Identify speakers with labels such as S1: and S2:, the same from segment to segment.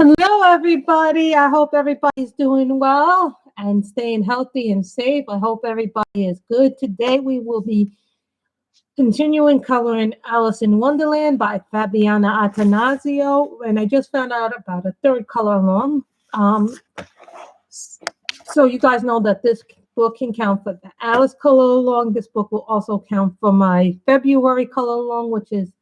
S1: Hello, everybody. I hope everybody's doing well and staying healthy and safe. I hope everybody is good. Today, we will be continuing coloring Alice in Wonderland by Fabianna Attansio. And I just found out about a third color along. So you guys know that this book can count for the Alice color along. This book will also count for my February color along, which is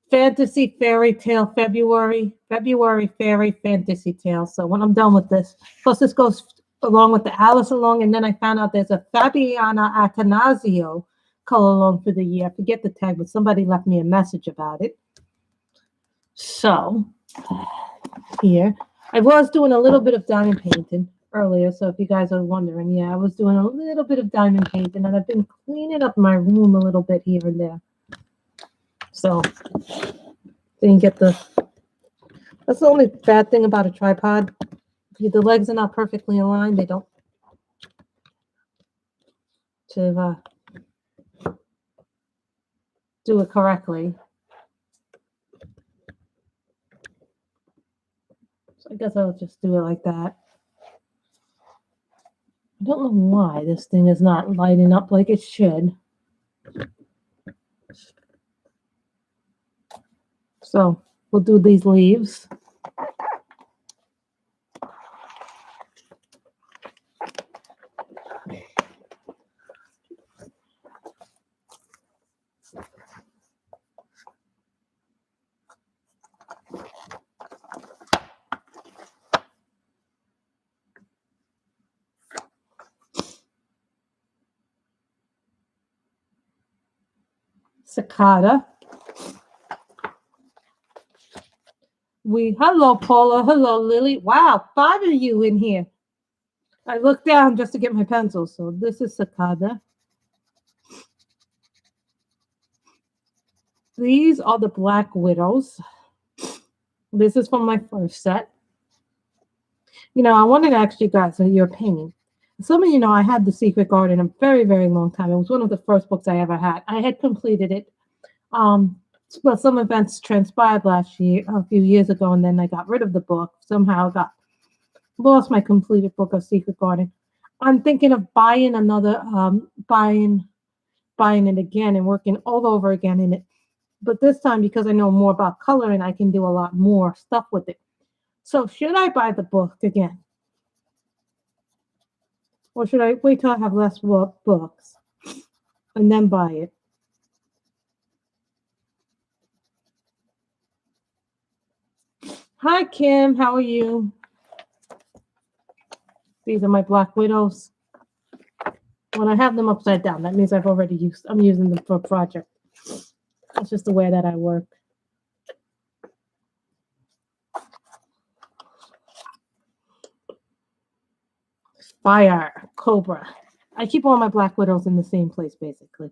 S1: Fantasy Fairy Tale February Fairy Fantasy Tale. So when I'm done with this, plus this goes along with the Alice along, and then I found out there's a Fabianna Attansio color along for the year. I forget the tag, but somebody left me a message about it. So here, I was doing a little bit of diamond painting earlier, so if you guys are wondering, yeah, I was doing a little bit of diamond painting, and I've been cleaning up my room a little bit here and there. So didn't get the. That's the only bad thing about a tripod. If the legs are not perfectly aligned, they don't. To do it correctly. So I guess I'll just do it like that. I don't know why this thing is not lighting up like it should. So we'll do these leaves. Cicada. Hello, Paula. Hello, Lily. Wow, 5 of you in here. I looked down just to get my pencil. So this is Cicada. These are the Black Widows. This is from my first set. You know, I wanted to ask you guys your opinion. Some of you know I had The Secret Garden a very, very long time. It was one of the first books I ever had. I had completed it. But some events transpired last year, a few years ago, and then I got rid of the book. Somehow I lost my completed book of Secret Garden. I'm thinking of buying another, buying it again and working all over again in it. But this time, because I know more about coloring, I can do a lot more stuff with it. So should I buy the book again? Or should I wait till I have less books and then buy it? Hi, Kim. How are you? These are my Black Widows. When I have them upside down, that means I'm using them for a project. That's just the way that I work. Fire, Cobra. I keep all my Black Widows in the same place, basically.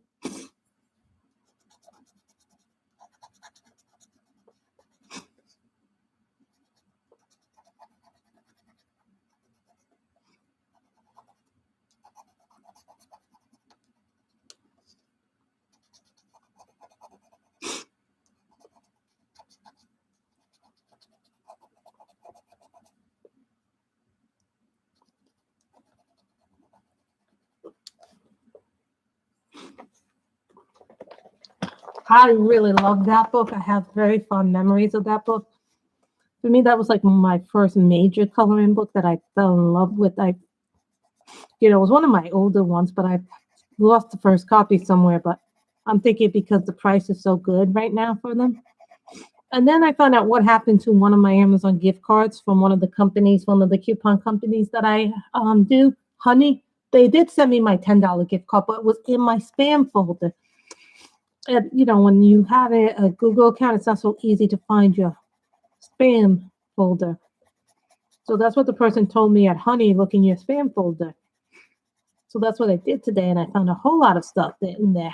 S1: I really love that book. I have very fond memories of that book. For me, that was like my first major coloring book that I fell in love with. It was one of my older ones, but I lost the first copy somewhere. But I'm thinking because the price is so good right now for them. And then I found out what happened to one of my Amazon gift cards from one of the coupon companies that I do. Honey, they did send me my $10 gift card, but it was in my spam folder. And, when you have a Google account, it's not so easy to find your spam folder. So that's what the person told me at Honey, look in your spam folder. So that's what I did today, and I found a whole lot of stuff in there.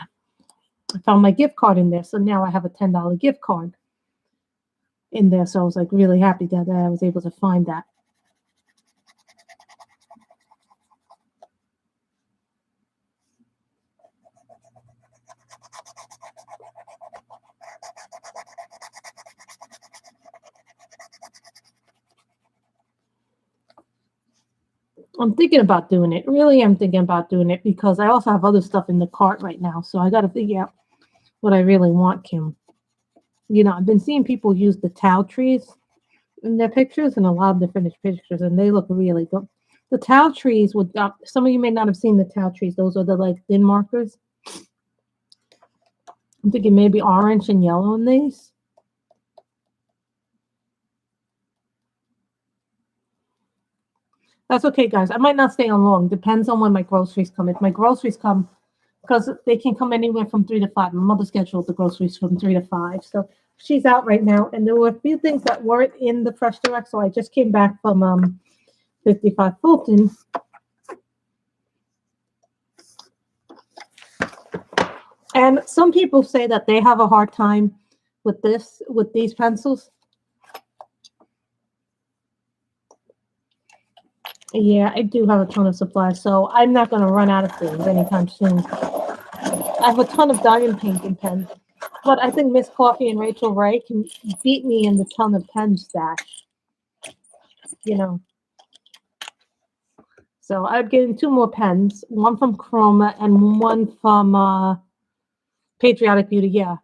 S1: I found my gift card in there, so now I have a $10 gift card in there. So I was like really happy that I was able to find that. I'm thinking about doing it. Really, I'm thinking about doing it because I also have other stuff in the cart right now. So I got to figure out what I really want, Kim. I've been seeing people use the towel trees in their pictures and a lot of the finished pictures, and they look really good. The towel trees with some of you may not have seen the towel trees. Those are the like thin markers. I'm thinking maybe orange and yellow in these. That's okay, guys. I might not stay on long. Depends on when my groceries come. If my groceries come, because they can come anywhere from 3 to 5. My mother scheduled the groceries from 3 to 5. So she's out right now. And there were a few things that weren't in the Fresh Direct. So I just came back from 55 Fulton. And some people say that they have a hard time with these pencils. Yeah, I do have a ton of supplies, so I'm not going to run out of things anytime soon. I have a ton of diamond painting pens, but I think Miss Coffee and Rachel Ray can beat me in the ton of pen stash. So I'm getting 2 more pens, one from Chroma and one from Patriotic Beauty. Yeah,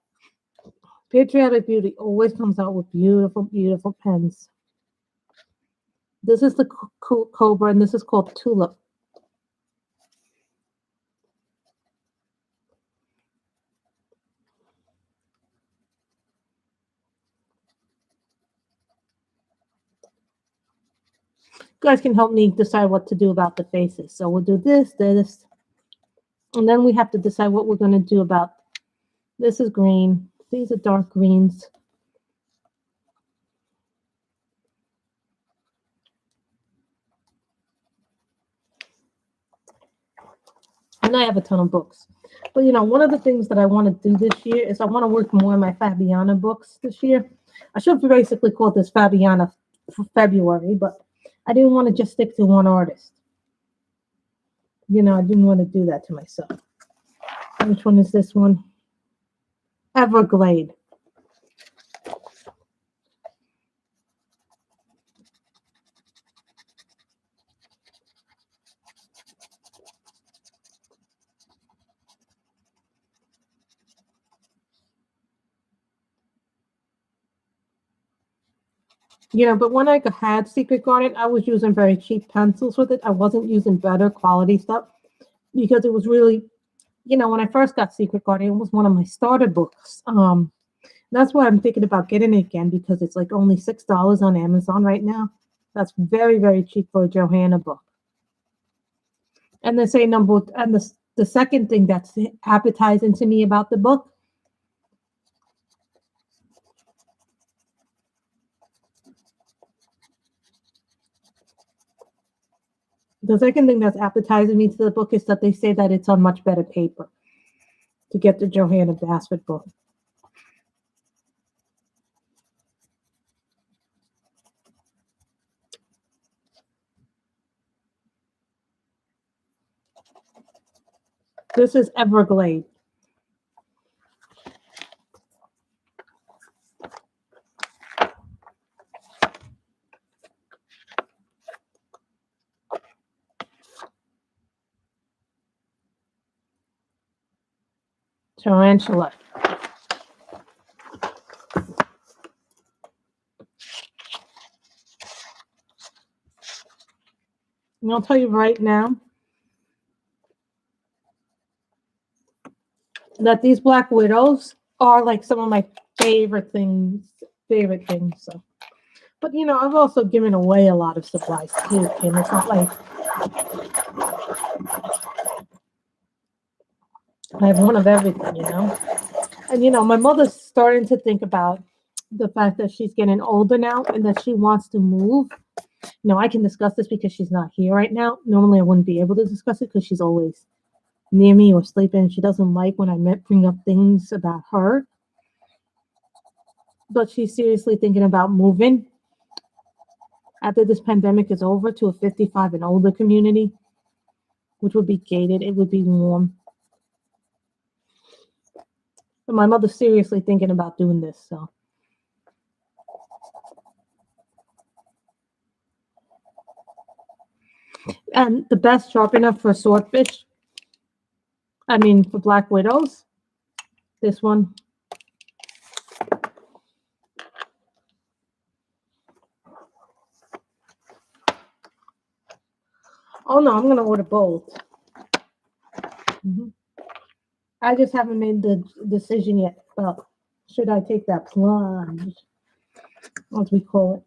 S1: Patriotic Beauty always comes out with beautiful, beautiful pens. This is the Cobra, and this is called Tulip. You guys can help me decide what to do about the faces. So we'll do this, and then we have to decide what we're going to do about this. Is green. These are dark greens. And I have a ton of books. But, one of the things that I want to do this year is I want to work more on my Fabianna books this year. I should have basically called this Fabianna for February, but I didn't want to just stick to one artist. I didn't want to do that to myself. Which one is this one? Everglade. But when I had Secret Garden, I was using very cheap pencils with it. I wasn't using better quality stuff because it was really, when I first got Secret Garden, it was one of my starter books. That's why I'm thinking about getting it again because it's like only $6 on Amazon right now. That's very, very cheap for a Johanna book. And the same number, and the second thing that's appetizing to me about the book. The second thing that's appetizing me to the book is that they say that it's on much better paper to get the Johanna Basford book. This is Everglade. Tarantula. And I'll tell you right now that these Black Widows are like some of my favorite things. So, but I've also given away a lot of supplies too, Kim. It's not like I have one of everything, And my mother's starting to think about the fact that she's getting older now and that she wants to move. I can discuss this because she's not here right now. Normally I wouldn't be able to discuss it because she's always near me or sleeping. She doesn't like when I bring up things about her. But she's seriously thinking about moving after this pandemic is over to a 55 and older community, which would be gated. It would be warm. But my mother's seriously thinking about doing this, so. And the best sharpener for swordfish, I mean for black widows, this one. Oh no, I'm going to order both. I just haven't made the decision yet about should I take that plunge, as we call it.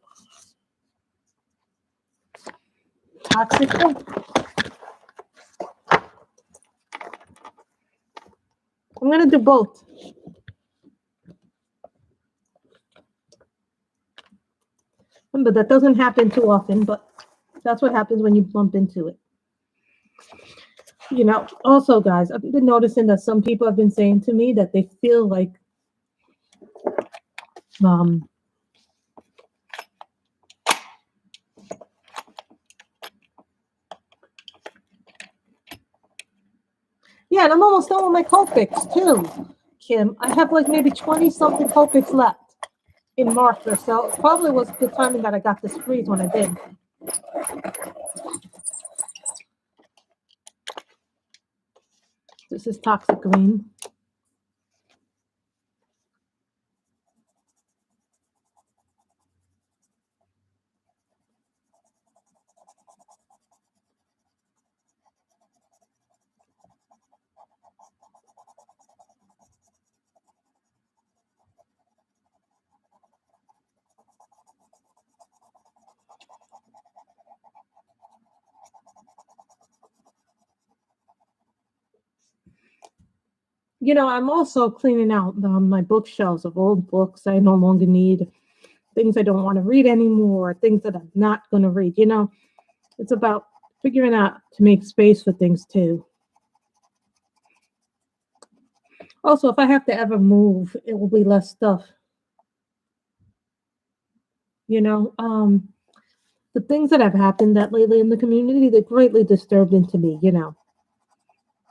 S1: Toxic. I'm going to do both. Remember, that doesn't happen too often, but that's what happens when you bump into it. You know, also, guys, I've been noticing that some people have been saying to me that they feel like yeah, and I'm almost done with my Copics too, Kim. I have like maybe 20-something Copics left in March or so. It probably was the timing that I got this freeze when I did. This is Toxic Green. You know, I'm also cleaning out my bookshelves of old books I no longer need, things I don't want to read anymore, things that I'm not going to read. You know, it's about figuring out to make space for things too. Also, if I have to ever move, it will be less stuff. You know, the things that have happened that lately in the community, they're greatly disturbing to me. You know,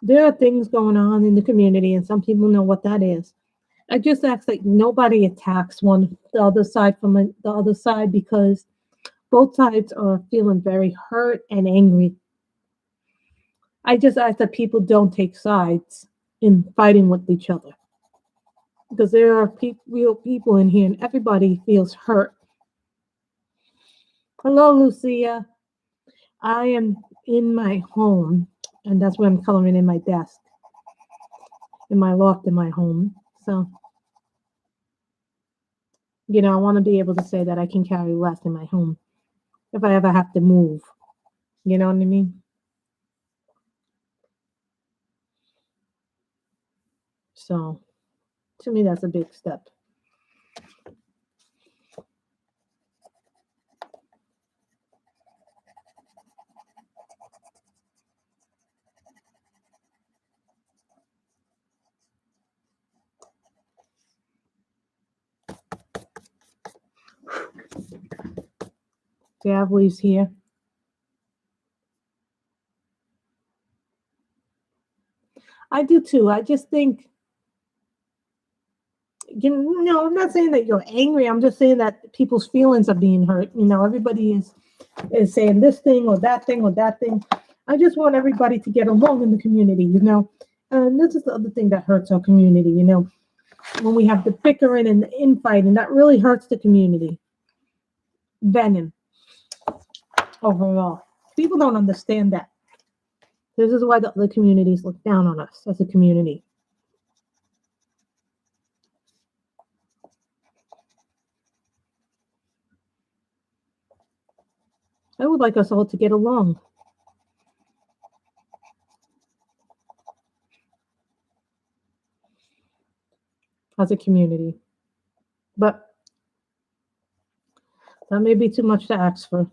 S1: there are things going on in the community, and some people know what that is. I just ask that nobody attacks the other side from the other side because both sides are feeling very hurt and angry. I just ask that people don't take sides in fighting with each other because there are real people in here and everybody feels hurt. Hello, Lucia. I am in my home, and that's where I'm coloring in my desk, in my loft, in my home. So, you know, I want to be able to say that I can carry less in my home if I ever have to move. You know what I mean? So, to me, that's a big step. Do you have leaves here? I do too. I just think, you know, I'm not saying that you're angry. I'm just saying that people's feelings are being hurt. You know, everybody is saying this thing or that thing or that thing. I just want everybody to get along in the community, you know. And this is the other thing that hurts our community, you know, when we have the bickering and the infighting, that really hurts the community. Venom overall. People don't understand that. This is why the other communities look down on us as a community. I would like us all to get along as a community. But that may be too much to ask for.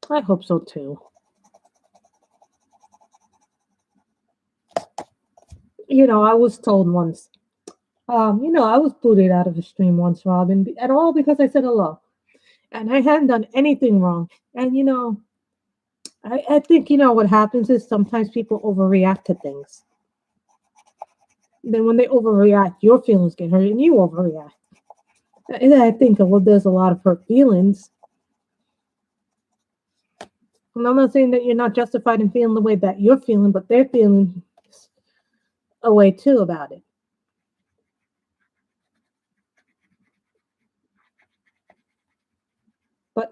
S1: I hope so too. You know, I was told once, you know, I was booted out of a stream once, Robin, at all because I said hello. And I hadn't done anything wrong. And I think what happens is sometimes people overreact to things. Then when they overreact, your feelings get hurt and you overreact. And I think well, there's a lot of hurt feelings. And I'm not saying that you're not justified in feeling the way that you're feeling, but they're feeling a way too about it. But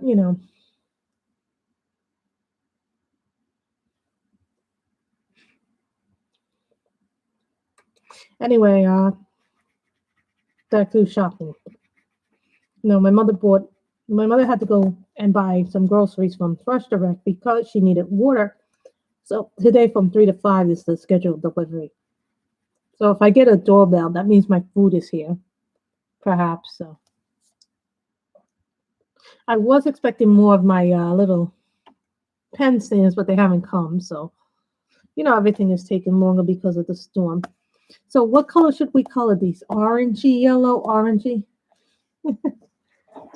S1: anyway, back to shopping. No, my mother had to go and buy some groceries from Fresh Direct because she needed water. So today from 3 to 5 is the scheduled delivery. So if I get a doorbell, that means my food is here, perhaps. So I was expecting more of my little pen stands, but they haven't come. So everything is taking longer because of the storm. So what color should we color these? Orangey, yellow, orangey.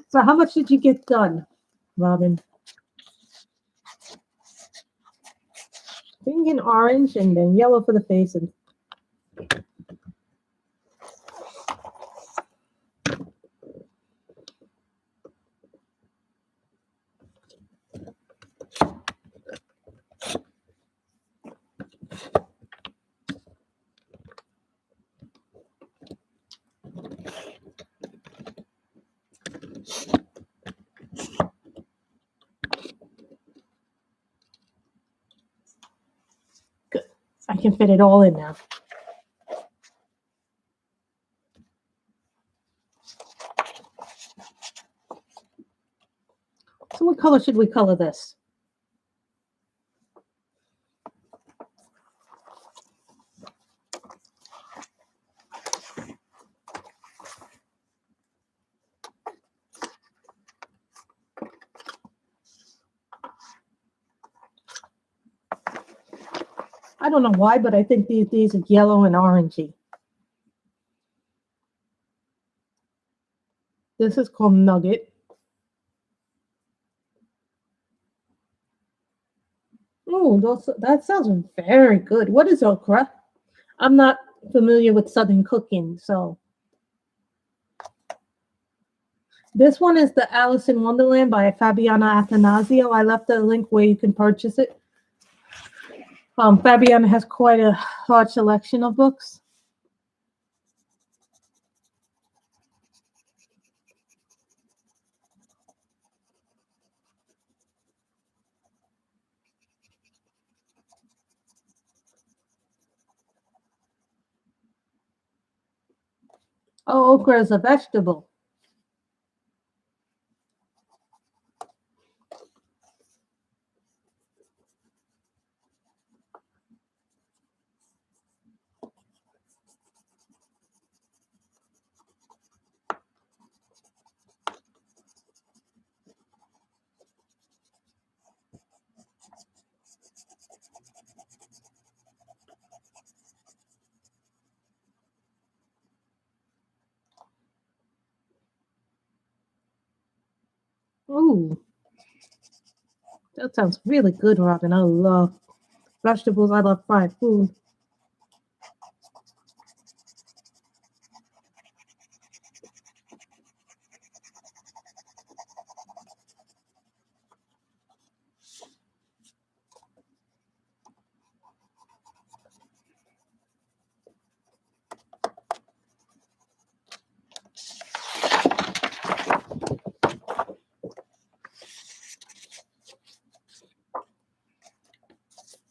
S1: So how much did you get done, Robin? Pink and orange, and then yellow for the face. And good. I can fit it all in now. So what color should we color this? I don't know why, but I think these are yellow and orangey. This is called Nugget. Oh, that sounds very good. What is okra? I'm not familiar with Southern cooking, so this one is the Alice in Wonderland by Fabianna Attansio. I left a link where you can purchase it. Fabianna has quite a large selection of books. Oh, okra is a vegetable. Ooh, that sounds really good, Robin. I love vegetables. I love fried food.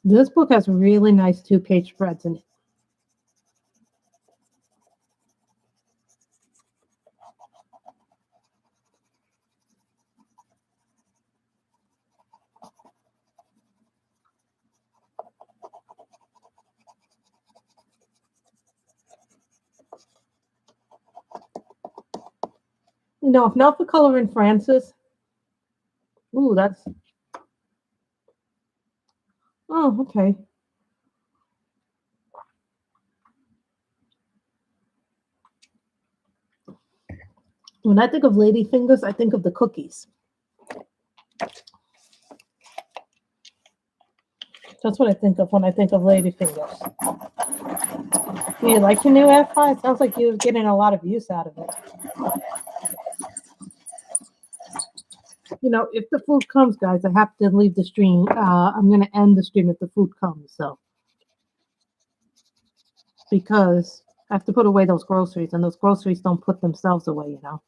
S1: This book has really nice 2-page spreads in it. If not for coloring Francis, ooh, that's oh, okay. When I think of ladyfingers, I think of the cookies. That's what I think of when I think of ladyfingers. Do you like your new air fryer? It sounds like you're getting a lot of use out of it. You know, if the food comes, guys, I have to leave the stream. I'm going to end the stream if the food comes. So, because I have to put away those groceries, and those groceries don't put themselves away, you know.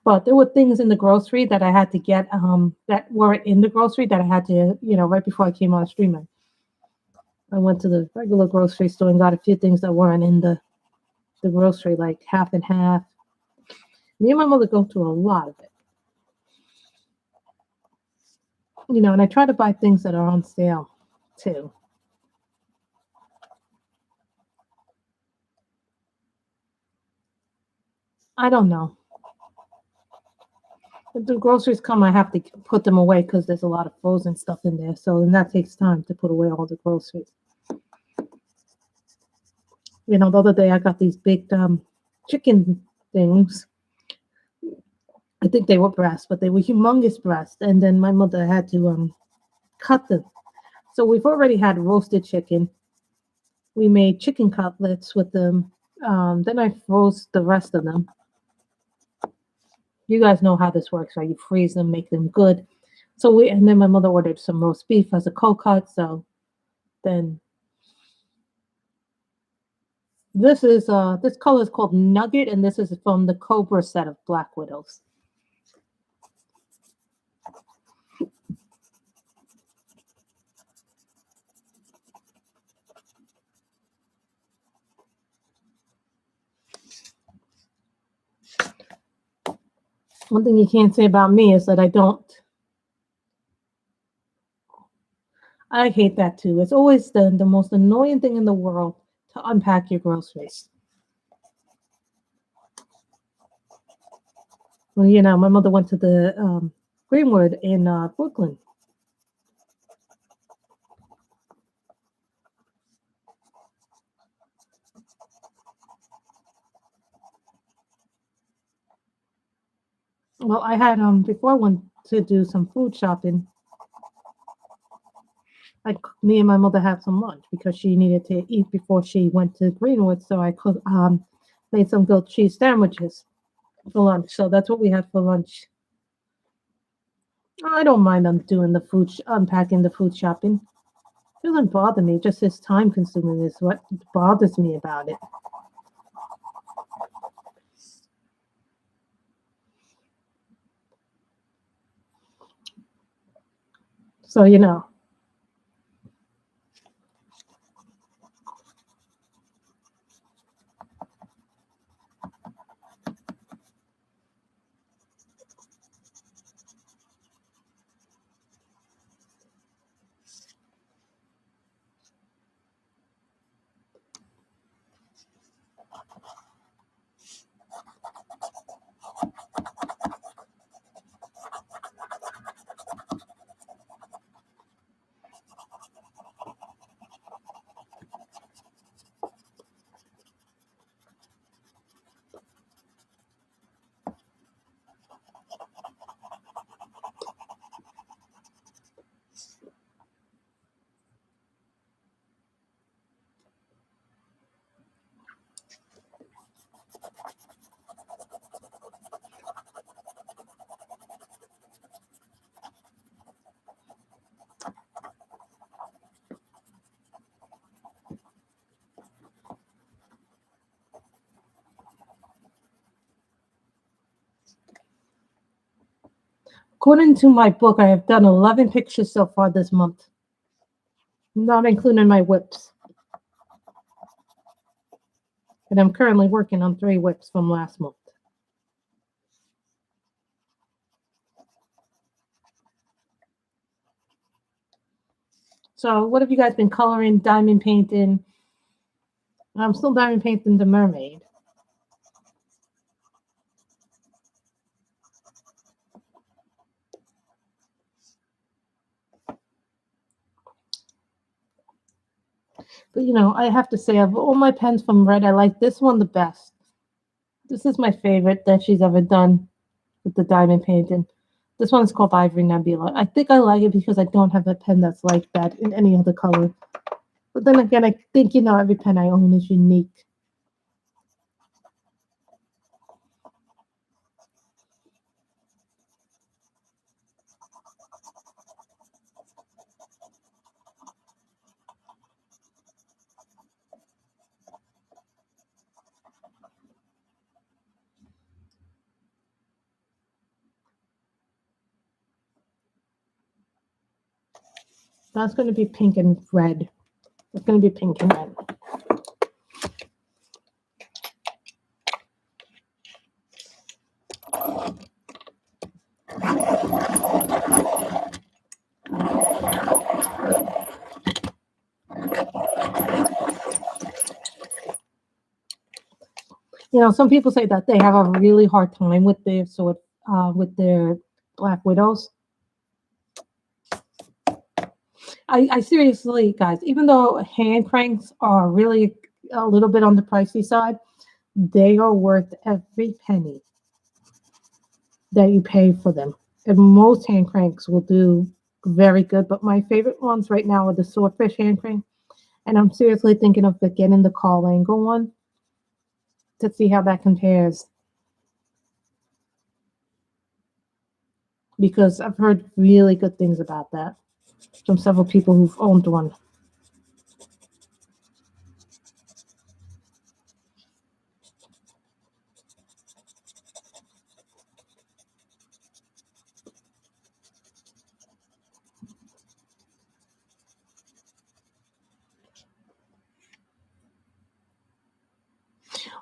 S1: But there were things in the grocery that I had to get that weren't in the grocery that I had to, you know, right before I came on streaming. I went to the regular grocery store and got a few things that weren't in the grocery, like half and half. Me and my mother go through a lot of it. You know, and I try to buy things that are on sale too. I don't know. If the groceries come, I have to put them away because there's a lot of frozen stuff in there. So then that takes time to put away all the groceries. You know, the other day I got these big chicken things. I think they were breast, but they were humongous breast. And then my mother had to cut them. So we've already had roasted chicken. We made chicken cutlets with them. Then I froze the rest of them. You guys know how this works, right? You freeze them, make them good. So and then my mother ordered some roast beef as a cold cut. So then this color is called Nugget, and this is from the Cobra set of Black Widows. One thing you can't say about me is that I hate that too. It's always the most annoying thing in the world to unpack your groceries. Well, you know, my mother went to the Greenwood in Brooklyn. Well, I had before I went to do some food shopping. Me and my mother had some lunch because she needed to eat before she went to Greenwood. So I cooked, made some grilled cheese sandwiches for lunch. So that's what we had for lunch. I don't mind them doing the food, unpacking the food shopping. It doesn't bother me. Just it's time consuming is what bothers me about it. So, you know. According to my book, I have done 11 pictures so far this month, not including my whips. And I'm currently working on 3 whips from last month. So what have you guys been coloring, diamond painting? I'm still diamond painting the mermaid. But, you know, I have to say, of all my pens from Red, I like this one the best. This is my favorite that she's ever done with the diamond painting. This one is called Ivory Nebula. I think I like it because I don't have a pen that's like that in any other color. But then again, I think, every pen I own is unique. That's going to be pink and red. It's going to be pink and red. Some people say that they have a really hard time with their Black Widows. I seriously, guys, even though hand cranks are really a little bit on the pricey side, they are worth every penny that you pay for them. And most hand cranks will do very good, but my favorite ones right now are the Swordfish hand crank. And I'm seriously thinking of getting the Carl Angle one to see how that compares. Because I've heard really good things about that from several people who've owned one.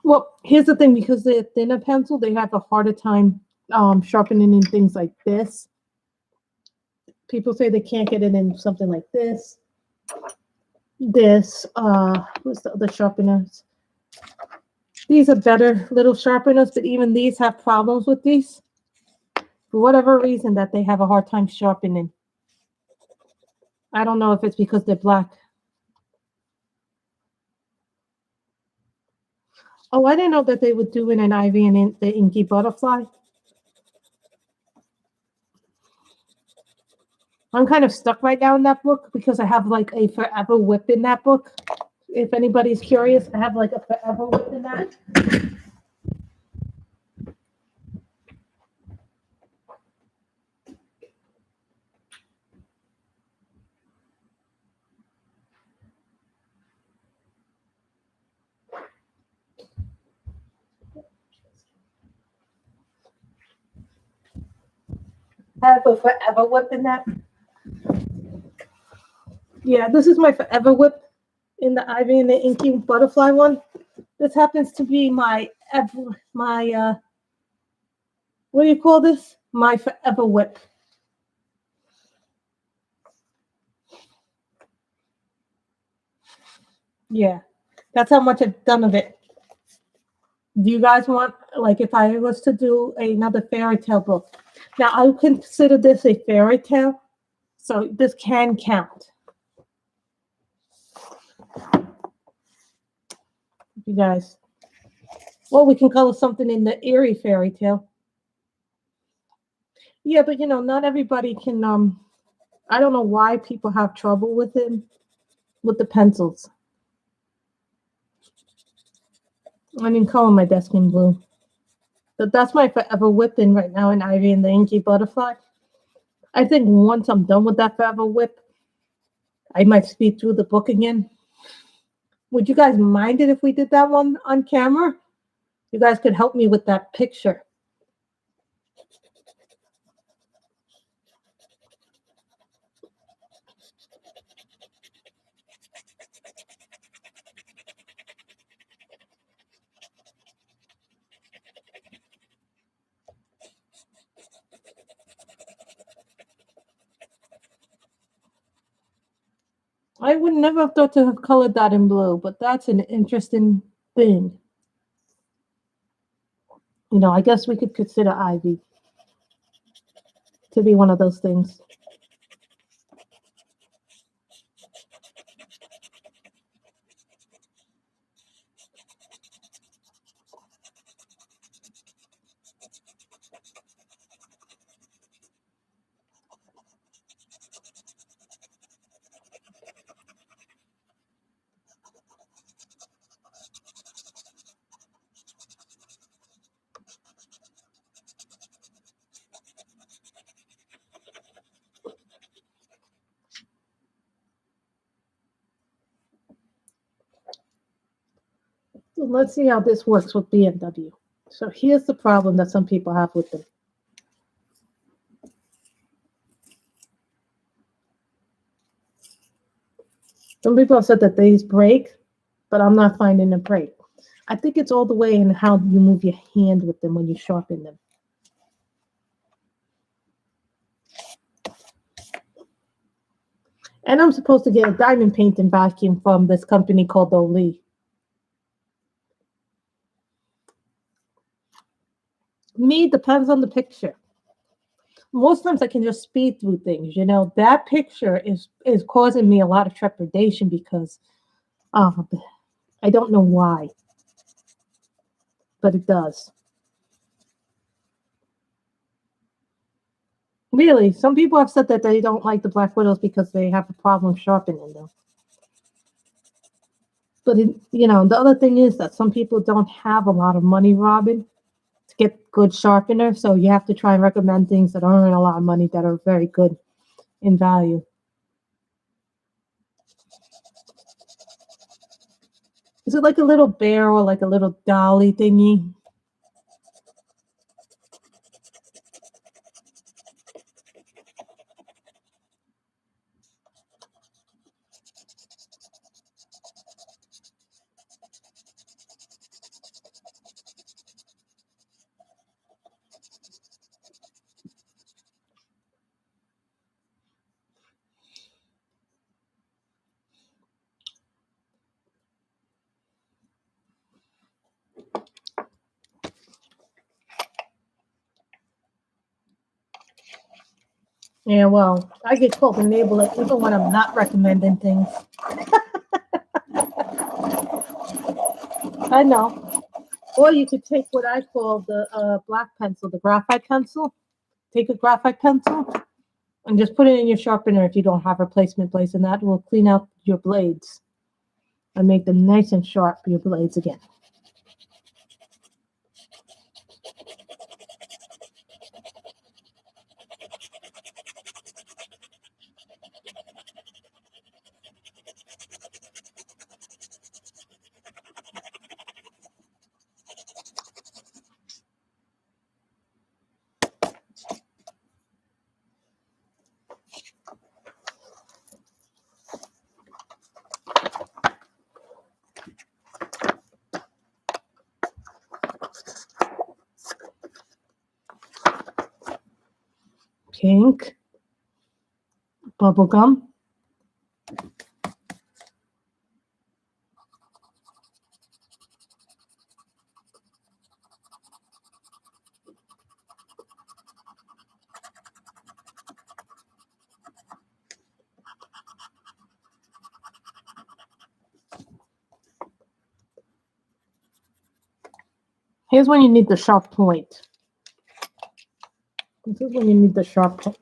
S1: Well, here's the thing, because they're thinner pencil, they have a harder time sharpening in things like this. People say they can't get it in something like this. What's the other sharpeners? These are better little sharpeners, but even these have problems with these. For whatever reason that they have a hard time sharpening. I don't know if it's because they're black. Oh, I didn't know that they would do in an Ivy and in the Inky Butterfly. I'm kind of stuck right now in that book because I have like a Forever Whip in that book. If anybody's curious, I have like a Forever Whip in that. I have a Forever Whip in that. Yeah, this is my Forever Whip in the Ivy and the Inky Butterfly one. This happens to be my what do you call this? My Forever Whip. Yeah, that's how much I've done of it. Do you guys want, like, if I was to do another fairy tale book? Now, I would consider this a fairy tale, so this can count. You guys. Well, we can color something in the eerie fairy tale. Yeah, but not everybody can. I don't know why people have trouble with it, with the pencils. I didn't color my desk in blue. But that's my Forever Whip in right now in Ivy and the Inky Butterfly. I think once I'm done with that Forever Whip, I might speed through the book again. Would you guys mind it if we did that one on camera? You guys could help me with that picture. I would never have thought to have colored that in blue, but that's an interesting thing. I guess we could consider Ivy to be one of those things. So let's see how this works with BMW. So here's the problem that some people have with them. Some people have said that these break, but I'm not finding them break. I think it's all the way in how you move your hand with them when you sharpen them. And I'm supposed to get a diamond painting vacuum from this company called Oli. Me, depends on the picture. Most times I can just speed through things. You know, that picture is causing me a lot of trepidation because I don't know why, but it does. Really, some people have said that they don't like the Black Widows because they have a problem sharpening them. But the other thing is that some people don't have a lot of money, Robin, to get good sharpener. So you have to try and recommend things that aren't a lot of money that are very good in value. Is it like a little bear or like a little dolly thingy? Yeah, well, I get called a enabler even when I'm not recommending things. I know. Or you could take what I call the black pencil, the graphite pencil. Take a graphite pencil and just put it in your sharpener if you don't have replacement blades, and that will clean out your blades and make them nice and sharp for your blades again. Pink, bubble gum. Here's when you need the sharp point. This is when you need the sharp point.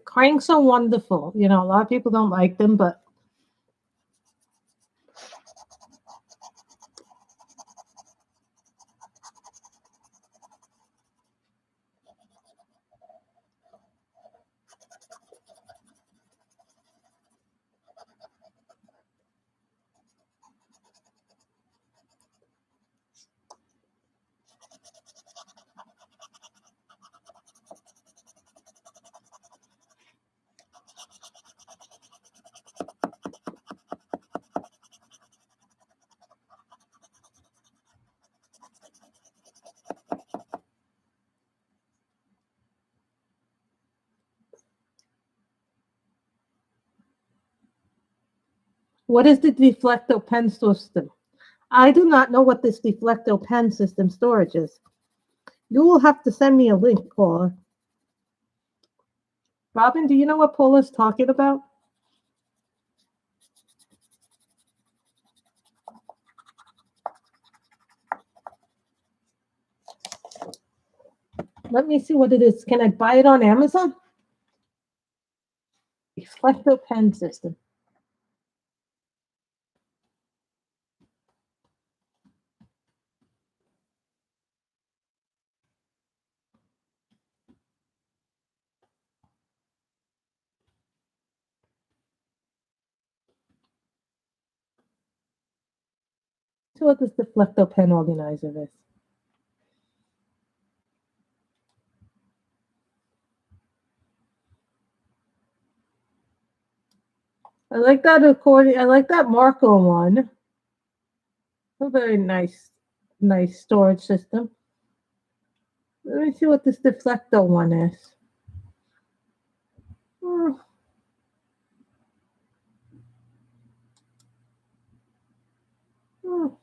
S1: Cranks are wonderful. You know, a lot of people don't like them, but What is the Deflecto pen system? I do not know what this Deflecto pen system storage is. You will have to send me a link, Paula. Robin, do you know what Paula's talking about? Let me see what it is. Can I buy it on Amazon? Deflecto pen system. See what this Deflecto pen organizer is. I like that accordion. I like that Marco one. A very nice storage system. Let me see what this Deflecto one is. Oh. Oh.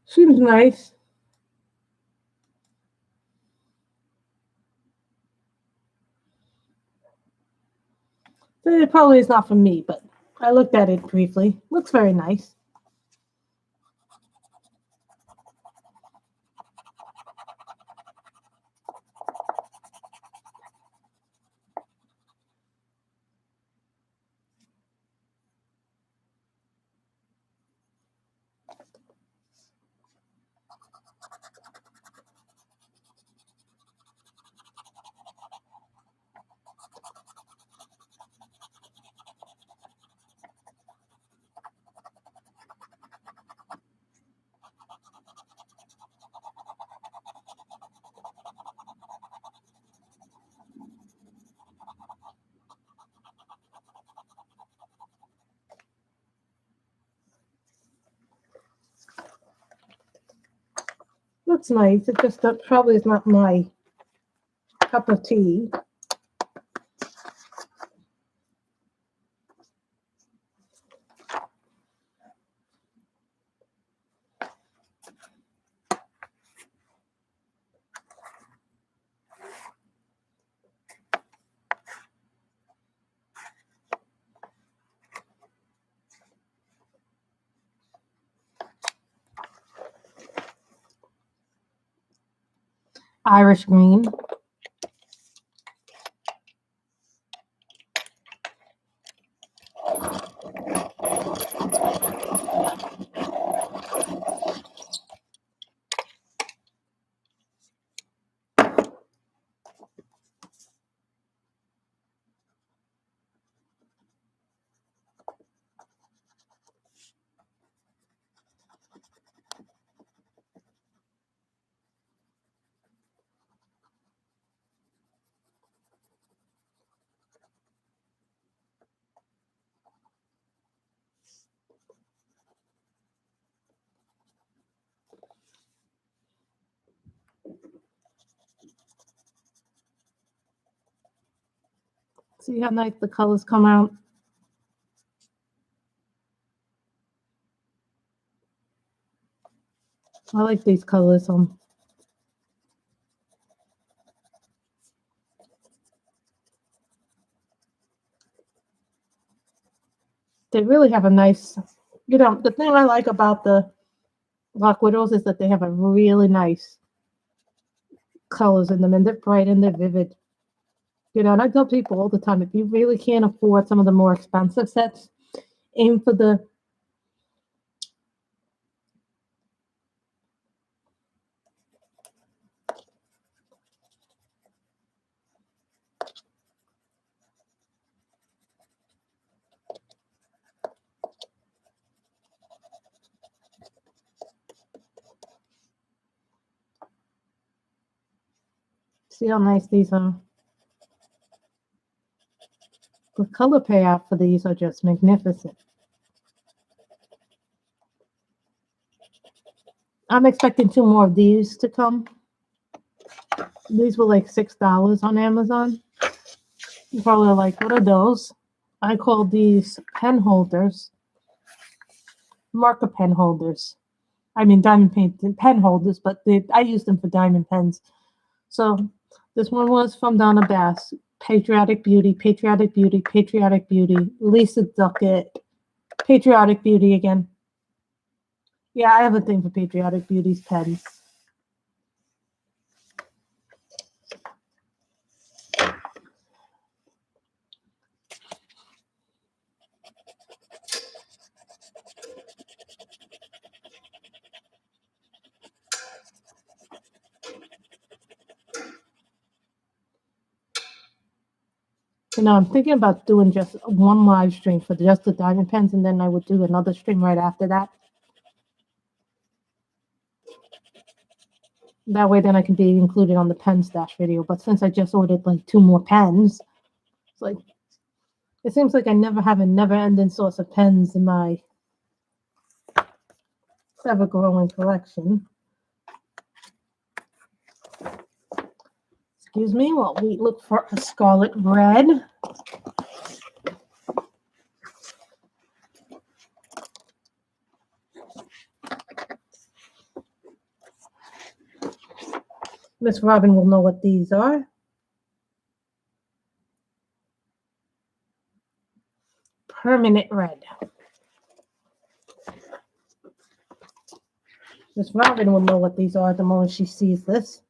S1: Seems nice. It probably is not for me, but I looked at it briefly. Looks very nice. Looks nice. It just probably is not my cup of tea. Irish green. See how nice the colors come out? I like these colors. They really have a nice, the thing I like about the Black Widows is that they have a really nice colors in them, and they're bright and they're vivid. And I tell people all the time, if you really can't afford some of the more expensive sets, aim for the see how nice these are. The color payout for these are just magnificent. I'm expecting 2 more of these to come. These were like $6 on Amazon. You're probably like, what are those? I call these pen holders, marker pen holders. I mean, diamond paint pen holders, but I use them for diamond pens. So this one was from Donna Bass. Patriotic Beauty, Patriotic Beauty, Patriotic Beauty, Lisa Duckett, Patriotic Beauty again. Yeah, I have a thing for Patriotic Beauty's pens. You know, I'm thinking about doing just one live stream for just the diamond pens, and then I would do another stream right after that. That way, then I can be included on the pen stash video. But since I just ordered like 2 more pens, it's like it seems like I never have a never-ending source of pens in my ever-growing collection. Excuse me while we look for a scarlet red. Miss Robin will know what these are. Permanent red. Miss Robin will know what these are the moment she sees this.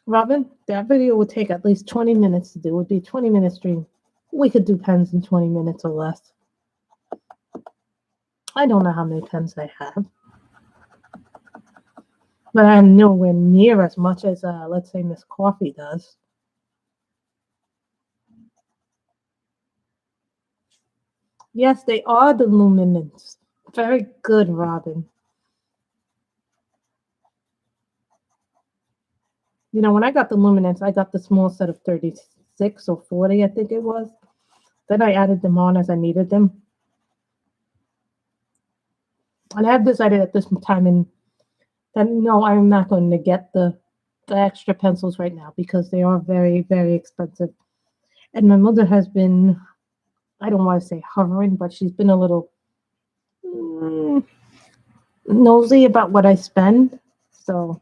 S1: Robin, that video would take at least 20 minutes to do. It would be a 20-minute stream. We could do pens in 20 minutes or less. I don't know how many pens I have. But I'm nowhere near as much as, let's say, Miss Coffee does. Yes, they are the luminance. Very good, Robin. You know, when I got the luminance, I got the small set of 36 or 40, I think it was. Then I added them on as I needed them. And I have decided at this time that no, I'm not going to get the extra pencils right now because they are very, very expensive. And my mother has been, I don't want to say hovering, but she's been a little nosy about what I spend. So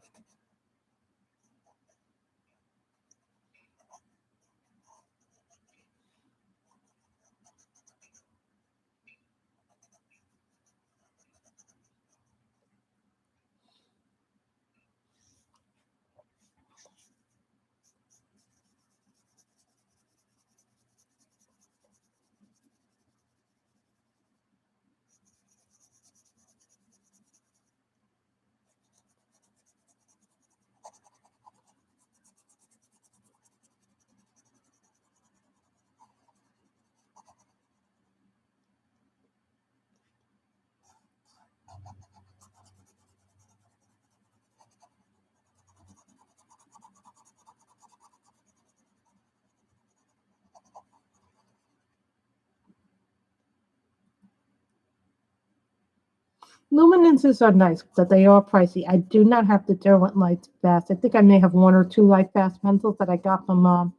S1: Luminances are nice, but they are pricey. I do not have the Derwent Light Fast. I think I may have one or two Light Fast pencils that I got from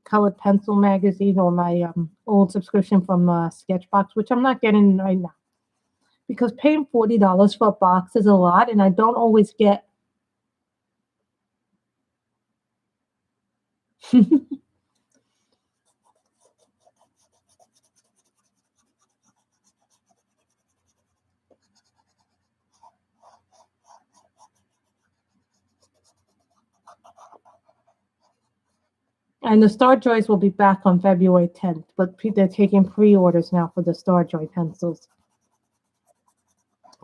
S1: Colored Pencil magazine or my old subscription from Sketchbox, which I'm not getting right now because paying $40 for a box is a lot, and I don't always get. And the Star Joys will be back on February 10th, but they're taking pre-orders now for the Star Joy pencils.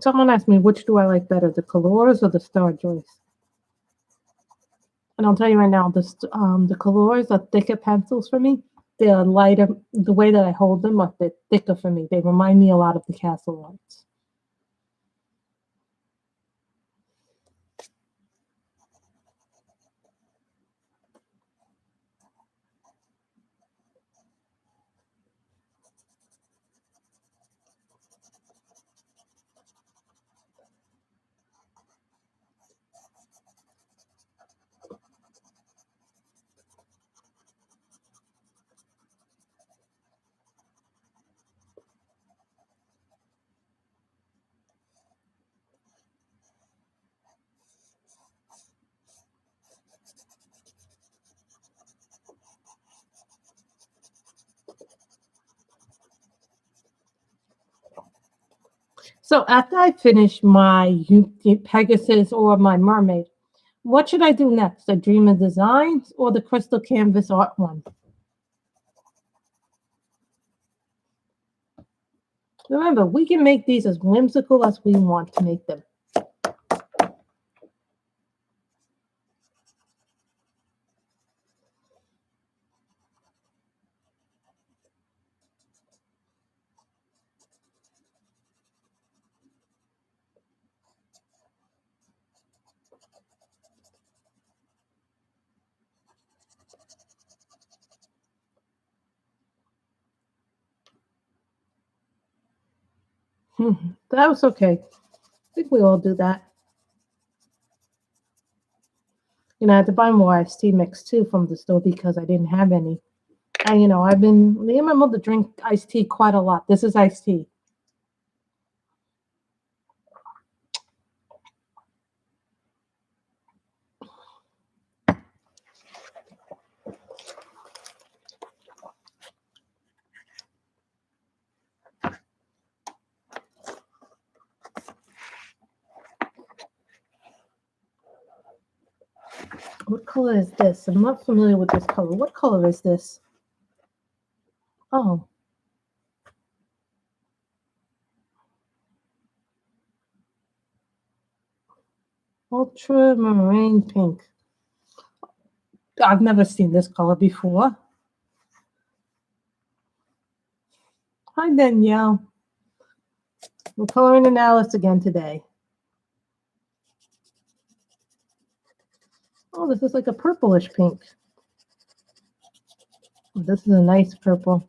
S1: Someone asked me, which do I like better, the Colors or the Star Joys? And I'll tell you right now, the Colors are thicker pencils for me. They're lighter. The way that I hold them are they're thicker for me. They remind me a lot of the Castle Arts. So after I finish my Pegasus or my Mermaid, what should I do next? The Dream of Designs or the Crystal Canvas Art one? Remember, we can make these as whimsical as we want to make them. That was okay. I think we all do that. I had to buy more iced tea mix too from the store because I didn't have any. And me and my mother drink iced tea quite a lot. This is iced tea. What color is this? I'm not familiar with this color. What color is this? Oh. Ultramarine pink. I've never seen this color before. Hi, Danielle. We're coloring in Alice again today. Oh, this is like a purplish pink. Oh, this is a nice purple.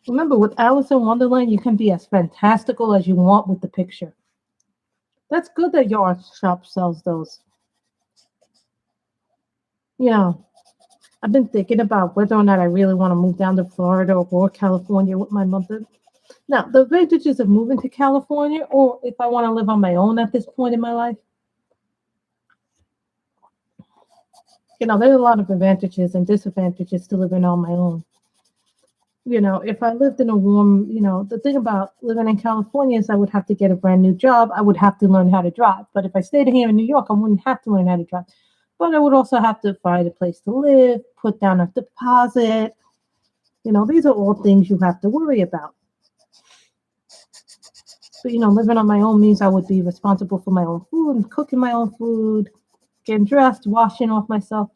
S1: Remember, with Alice in Wonderland, you can be as fantastical as you want with the picture. That's good that your art shop sells those. Yeah. I've been thinking about whether or not I really want to move down to Florida or California with my mother. Now, the advantages of moving to California, or if I want to live on my own at this point in my life, there's a lot of advantages and disadvantages to living on my own. If I lived in a warm, the thing about living in California is I would have to get a brand new job. I would have to learn how to drive. But if I stayed here in New York, I wouldn't have to learn how to drive. But I would also have to find a place to live, put down a deposit. These are all things you have to worry about. But, living on my own means I would be responsible for my own food and cooking my own food, getting dressed, washing off myself.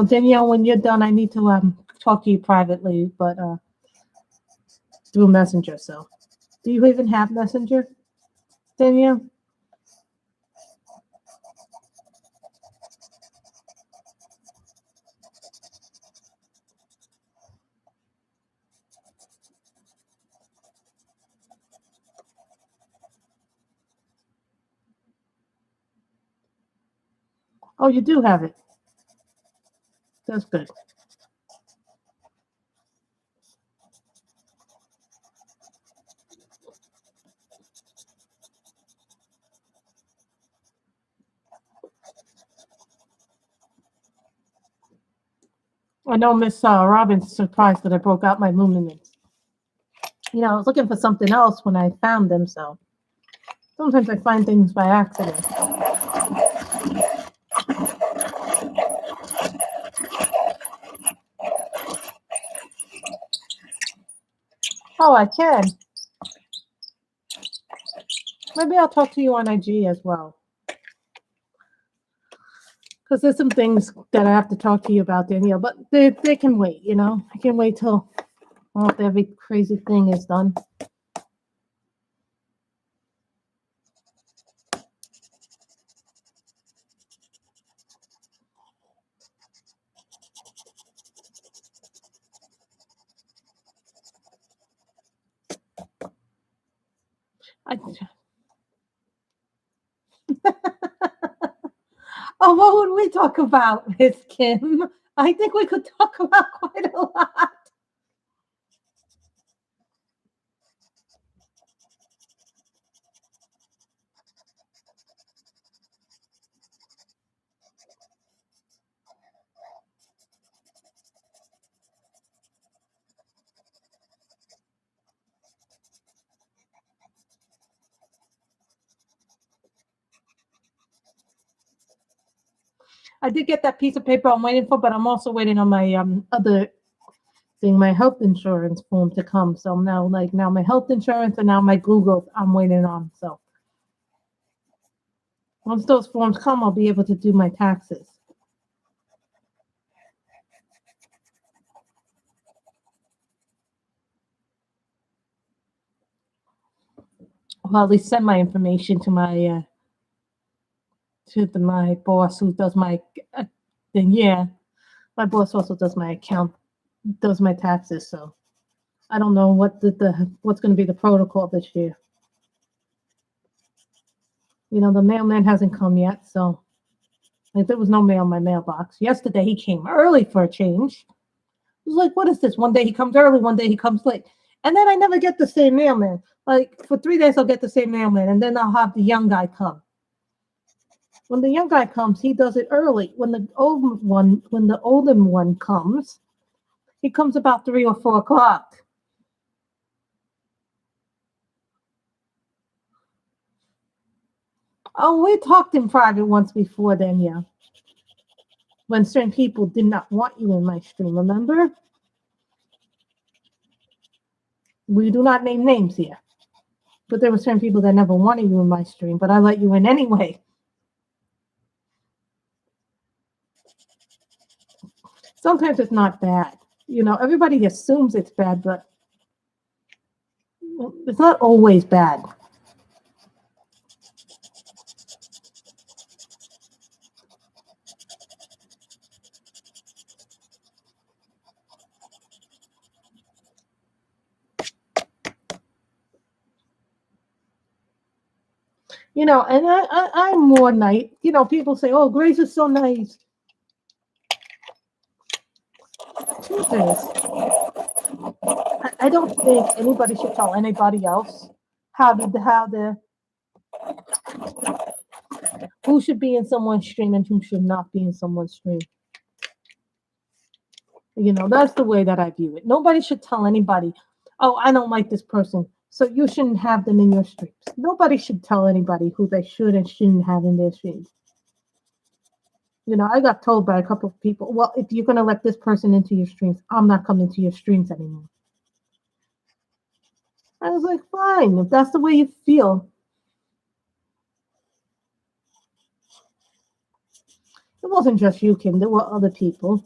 S1: Danielle, when you're done, I need to talk to you privately, but through Messenger. So Do you even have Messenger, Danielle? Oh, you do have it. That's good. I know Miss Robin's surprised that I broke out my luminance. You know, I was looking for something else when I found them, so sometimes I find things by accident. Oh, I can. Maybe I'll talk to you on IG as well. Because there's some things that I have to talk to you about, Danielle, but they can wait, you know? I can wait till every crazy thing is done. Oh, what would we talk about, Miss Kim? I think we could talk about quite a lot. I did get that piece of paper I'm waiting for, but I'm also waiting on my other thing, my health insurance form to come. So now my health insurance and now my Google I'm waiting on. So once those forms come, I'll be able to do my taxes. Well, at least send my information to my my boss who does my thing. Yeah, my boss also does my account, does my taxes. So I don't know what what's going to be the protocol this year. You know, the mailman hasn't come yet, so like there was no mail in my mailbox. Yesterday he came early for a change. I was like, what is this? One day he comes early, one day he comes late. And then I never get the same mailman. Like for 3 days I'll get the same mailman, and then I'll have the young guy come. When the young guy comes, he does it early. When the older one comes, he comes about 3 or 4 o'clock. Oh, we talked in private once before then, yeah. When certain people did not want you in my stream, remember? We do not name names here. But there were certain people that never wanted you in my stream, but I let you in anyway. Sometimes it's not bad. You know, everybody assumes it's bad, but it's not always bad. You know, and I'm more nice. You know, people say, oh, Grace is so nice. Truth is, I don't think anybody should tell anybody else who should be in someone's stream and who should not be in someone's stream. You know, that's the way that I view it. Nobody should tell anybody, oh, I don't like this person, so you shouldn't have them in your streams. Nobody should tell anybody who they should and shouldn't have in their streams. You know, I got told by a couple of people, well, if you're going to let this person into your streams, I'm not coming to your streams anymore. I was like, fine, if that's the way you feel. It wasn't just you, Kim. There were other people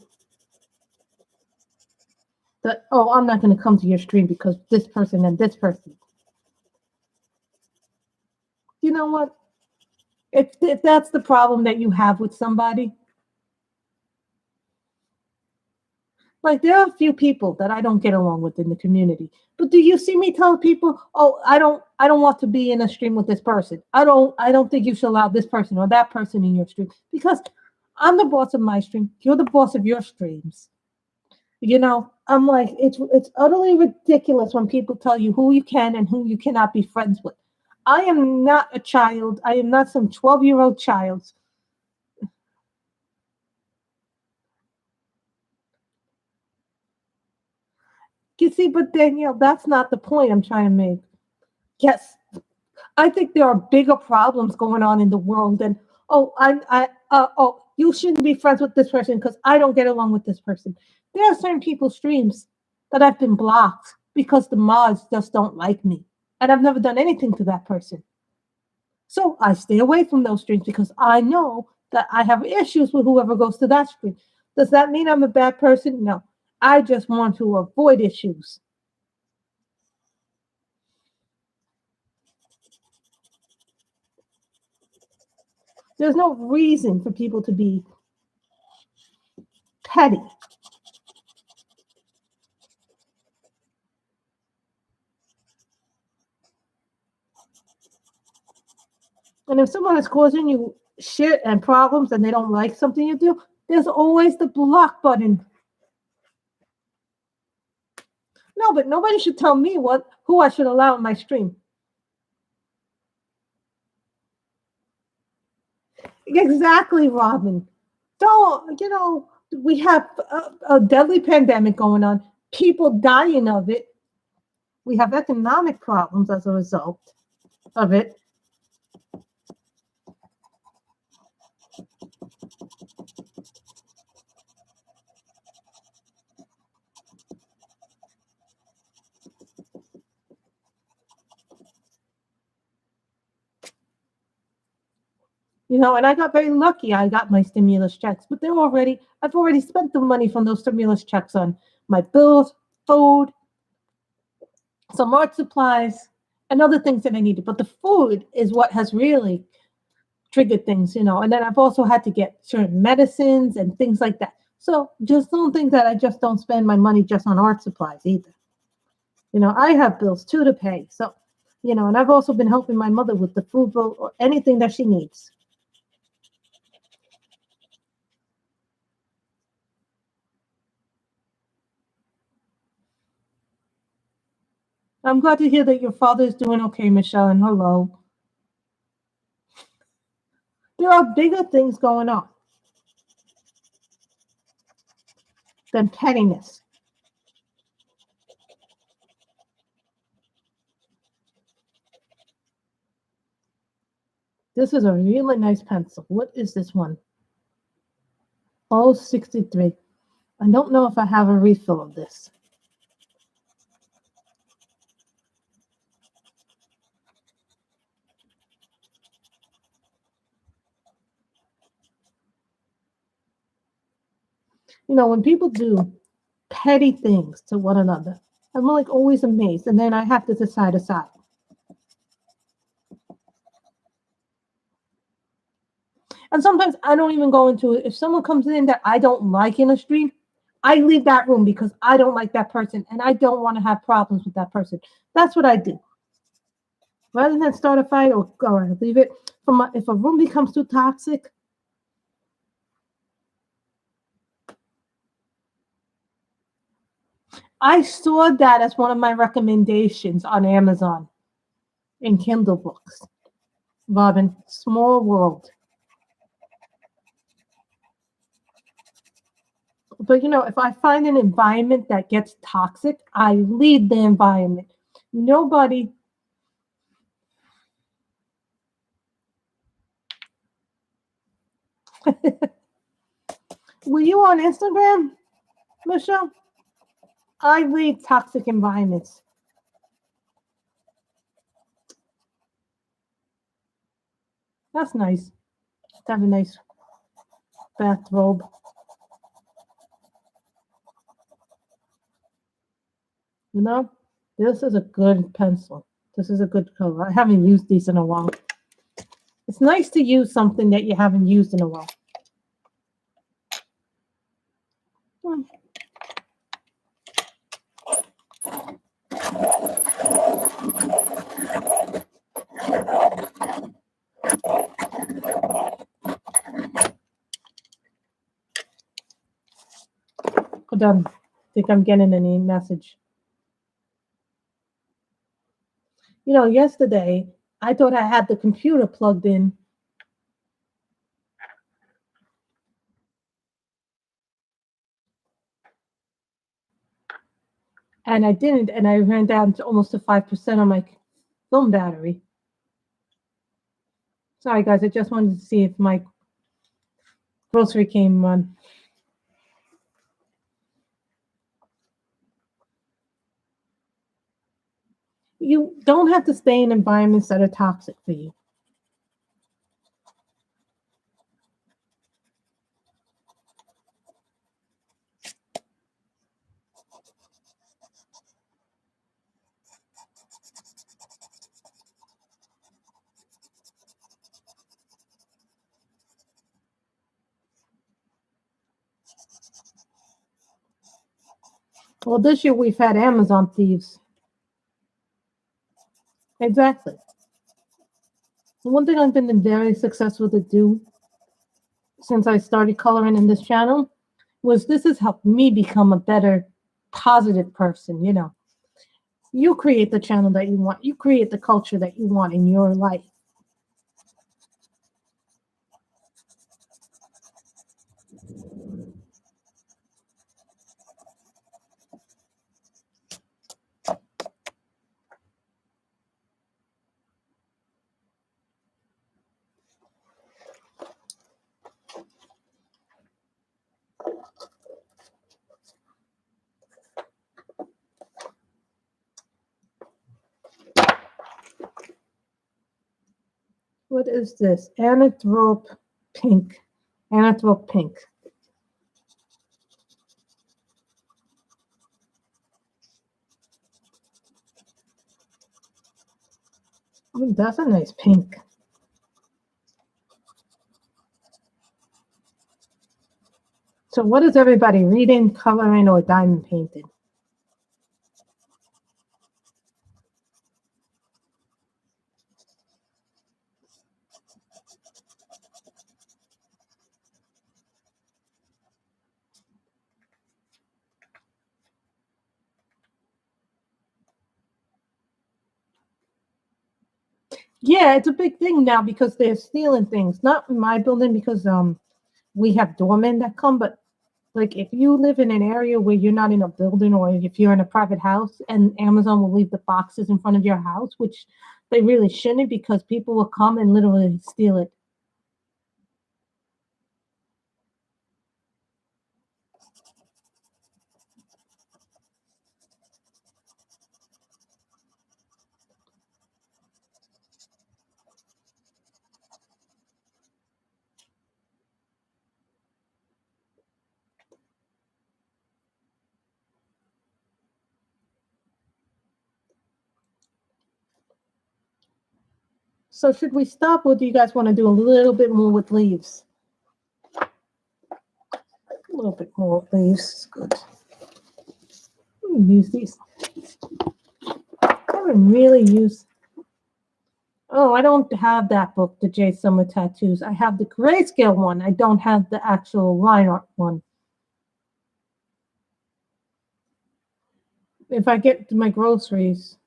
S1: that, oh, I'm not going to come to your stream because this person and this person. you know what? If that's the problem that you have with somebody, like there are a few people that I don't get along with in the community. But do you see me tell people, "Oh, I don't want to be in a stream with this person. I don't think you should allow this person or that person in your stream because I'm the boss of my stream. You're the boss of your streams." I'm like, it's utterly ridiculous when people tell you who you can and who you cannot be friends with. I am not a child. I am not some 12-year-old child. You see, but Danielle, that's not the point I'm trying to make. Yes, I think there are bigger problems going on in the world than, you shouldn't be friends with this person because I don't get along with this person. There are certain people's streams that have been blocked because the mods just don't like me, and I've never done anything to that person. So I stay away from those streams because I know that I have issues with whoever goes to that stream. Does that mean I'm a bad person? No. I just want to avoid issues. There's no reason for people to be petty. And if someone is causing you shit and problems and they don't like something you do, there's always the block button. No, but nobody should tell me who I should allow in my stream. Exactly, Robin. Don't, we have a deadly pandemic going on, people dying of it. We have economic problems as a result of it. And I got very lucky. I got my stimulus checks, but I've already spent the money from those stimulus checks on my bills, food, some art supplies, and other things that I needed. But the food is what has really triggered things. And then I've also had to get certain medicines and things like that. So just don't think that I just don't spend my money just on art supplies either. I have bills too to pay. So, and I've also been helping my mother with the food bill or anything that she needs. I'm glad to hear that your father is doing okay, Michelle, and hello. There are bigger things going on than pettiness. This is a really nice pencil. What is this one? Oh, 63. I don't know if I have a refill of this. When people do petty things to one another, I'm like always amazed. And then I have to decide a side. And sometimes I don't even go into it. If someone comes in that I don't like in a stream, I leave that room because I don't like that person and I don't want to have problems with that person. That's what I do. Rather than start a fight or leave it, if a room becomes too toxic, I saw that as one of my recommendations on Amazon in Kindle books. Robin, Small World. But if I find an environment that gets toxic, I leave the environment. Nobody. Were you on Instagram, Michelle? I leave toxic environments. That's nice. To have a nice bathrobe. This is a good pencil. This is a good color. I haven't used these in a while. It's nice to use something that you haven't used in a while. Hold on. I think I'm getting any message. You know, yesterday I thought I had the computer plugged in. And I didn't, and I ran down to almost to 5% on my phone battery. Sorry, guys. I just wanted to see if my grocery came on. You don't have to stay in environments that are toxic for you. Well, this year we've had Amazon thieves. Exactly. One thing I've been very successful to do since I started coloring in this channel was this has helped me become a better, positive person. You know, you create the channel that you want, you create the culture that you want in your life. What is this? Anthrope pink. Anthrope pink. Oh, that's a nice pink. So what is everybody reading, coloring, or diamond painting? Yeah, it's a big thing now because they're stealing things. Not in my building because we have doormen that come, but like if you live in an area where you're not in a building or if you're in a private house and Amazon will leave the boxes in front of your house, which they really shouldn't because people will come and literally steal it. So should we stop or do you guys want to do a little bit more with leaves? A little bit more with leaves is good. Use these. I haven't really used. Oh, I don't have that book, the J Summer Tattoos. I have the grayscale one. I don't have the actual line art one. If I get to my groceries,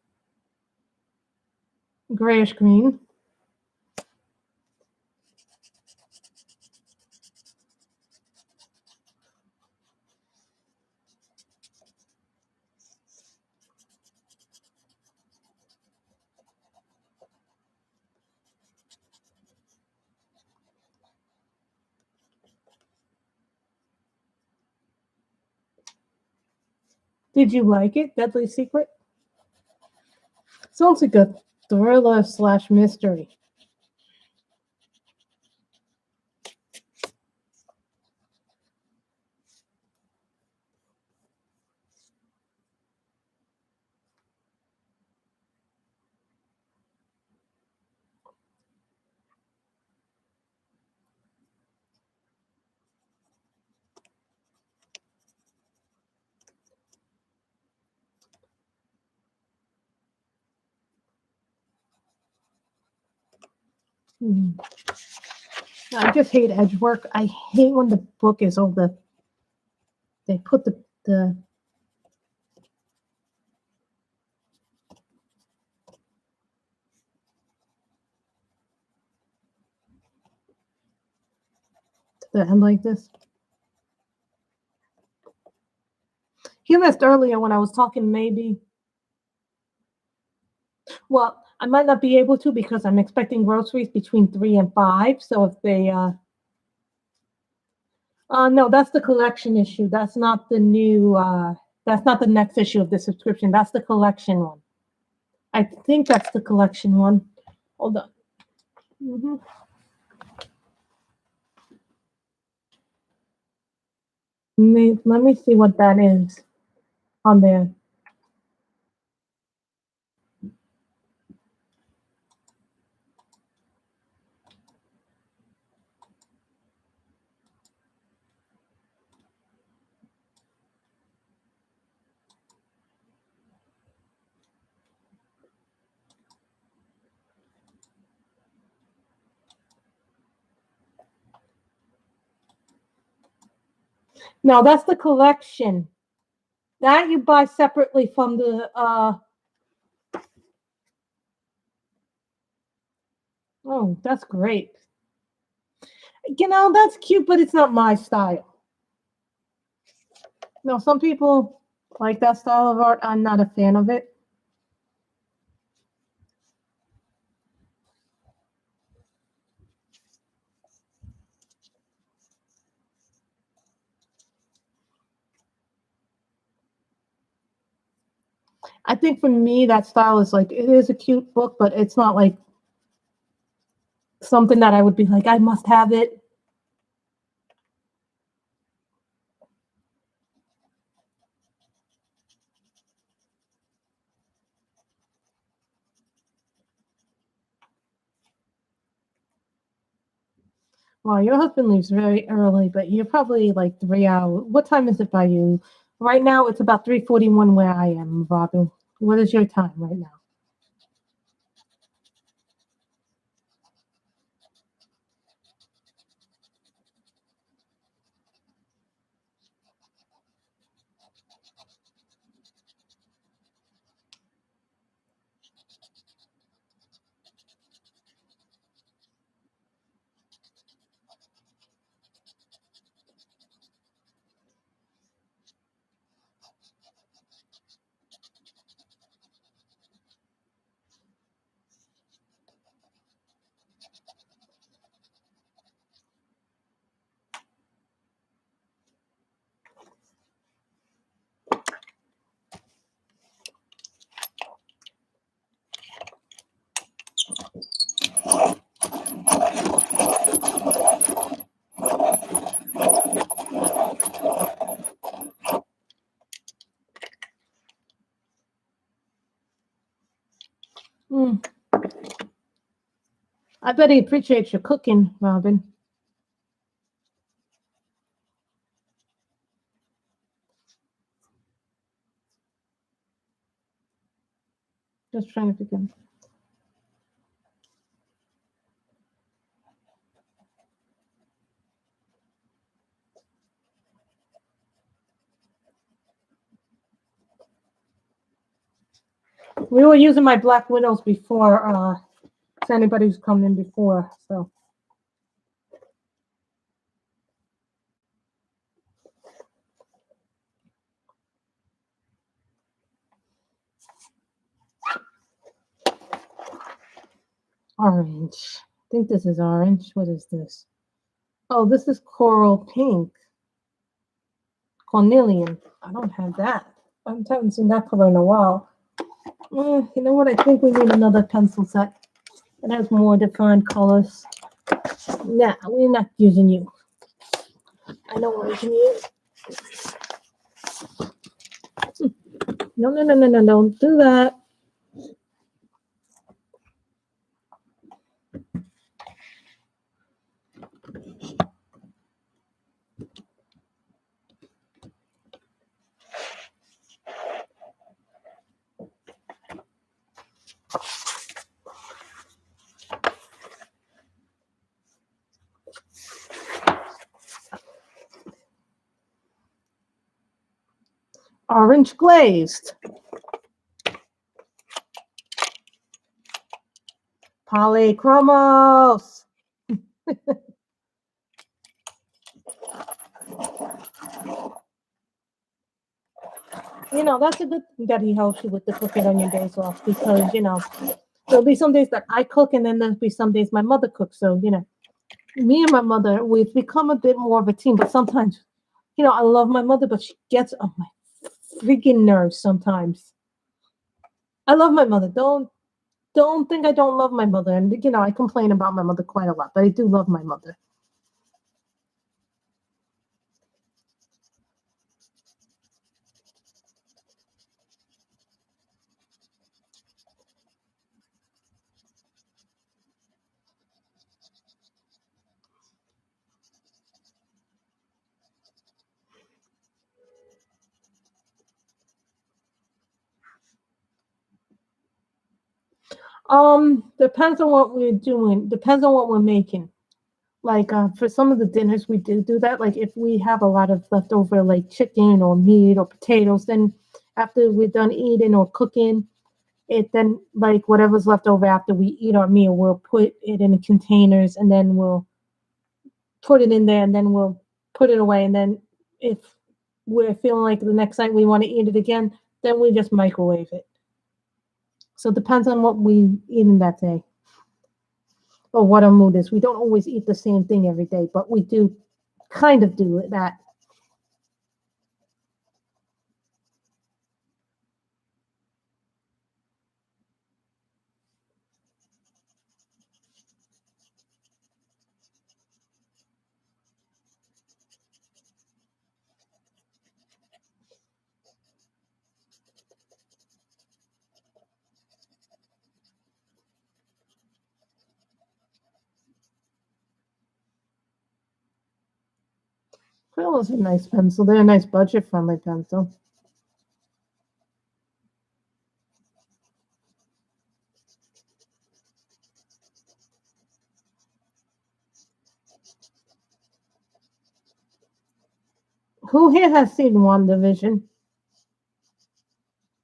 S1: grayish green. Did you like it, Deadly Secret? Sounds like a thriller / mystery. I just hate edge work. I hate when the book is all they put the end like this. You missed earlier when I was talking maybe. Well, I might not be able to because I'm expecting groceries between 3 and 5. So if they no, that's the collection issue. That's not the new that's not the next issue of the subscription. That's the collection one. I think that's the collection one. Hold on. Let me see what that is on there. No, that's the collection. That you buy separately from the oh, that's great. You know, that's cute, but it's not my style. No, some people like that style of art. I'm not a fan of it. I think for me, that style is like, it is a cute book, but it's not like something that I would be like, I must have it. Well, your husband leaves very early, but you're probably like 3 hours. What time is it by you? Right now, it's about 3:41 where I am, Robin. What is your time right now? Mm. I bet he appreciates your cooking, Robin. Just trying to figure. We were using my Black Widows before, to anybody who's come in before, so. Orange. I think this is orange. What is this? Oh, this is coral pink. Cornelian. I don't have that. I haven't seen that color in a while. You know what? I think we need another pencil set that has more defined colors. Nah, we're not using you. I know what we can use. No, don't do that. Orange glazed. Polychromos. You know, that's a good thing that he helps you with the cooking on your days off because, you know, there'll be some days that I cook and then there'll be some days my mother cooks. So, you know, me and my mother, we've become a bit more of a team, but sometimes, you know, I love my mother, but she gets on my freaking nerves sometimes. I love my mother. Don't think I don't love my mother. And, you know, I complain about my mother quite a lot, but I do love my mother. Depends on what we're doing. Depends on what we're making. Like for some of the dinners, we do that. Like if we have a lot of leftover, like chicken or meat or potatoes, then after we're done eating or cooking, it then like whatever's left over after we eat our meal, we'll put it in the containers and then we'll put it in there and then we'll put it away. And then if we're feeling like the next night we want to eat it again, then we just microwave it. So it depends on what we eat in that day or what our mood is. We don't always eat the same thing every day, but we do kind of do that. Quill is a nice pencil. They're a nice budget friendly pencil. Who here has seen WandaVision?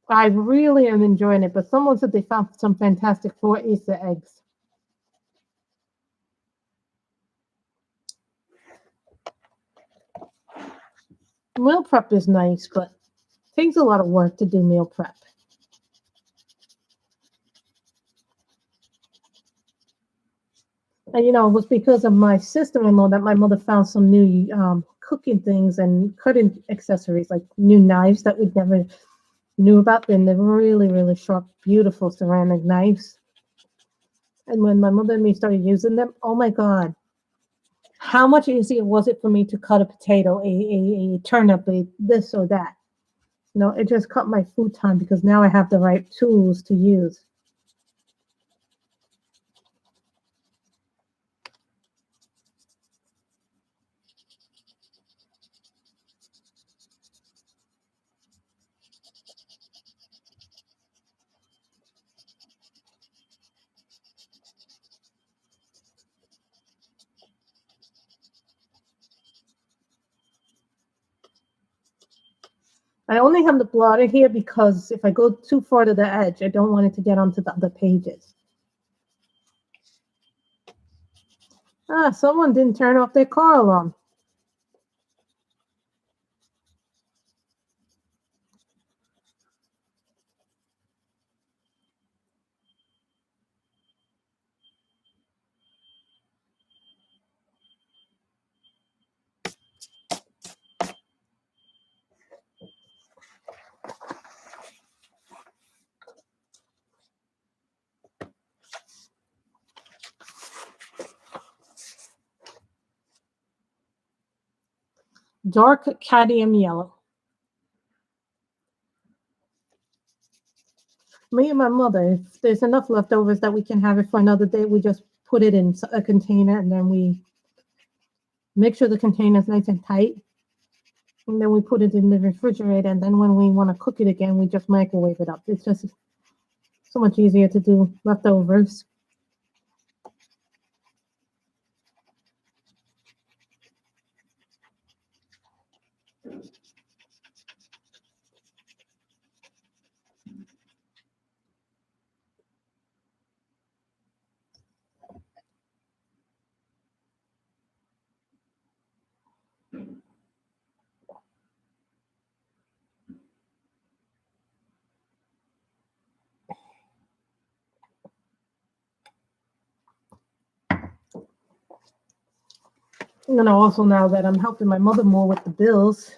S1: I really am enjoying it, but someone said they found some Fantastic Four Easter eggs. Meal prep is nice, but it takes a lot of work to do meal prep. And you know, it was because of my sister-in-law that my mother found some new cooking things and cutting accessories, like new knives that we never knew about. And they're really, really sharp, beautiful ceramic knives. And when my mother and me started using them, oh my God, how much easier was it for me to cut a potato, a turnip, a this or that? You know, it just cut my food time because now I have the right tools to use. I only have the blotter here because if I go too far to the edge, I don't want it to get onto the other pages. Ah, someone didn't turn off their car alarm. Dark cadmium yellow. Me and my mother, if there's enough leftovers that we can have it for another day, we just put it in a container and then we make sure the container is nice and tight. And then we put it in the refrigerator. And then when we want to cook it again, we just microwave it up. It's just so much easier to do leftovers. Also now that I'm helping my mother more with the bills,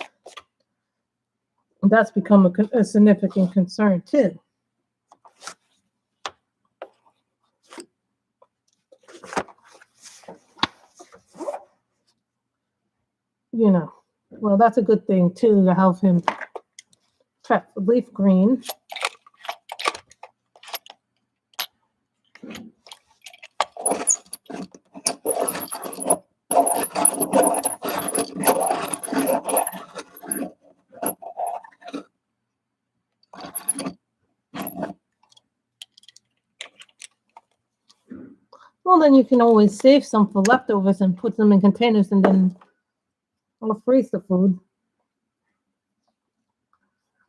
S1: that's become a significant concern too. Well, that's a good thing too to help him prep the leaf green. Well, then you can always save some for leftovers and put them in containers and then I'll freeze the food.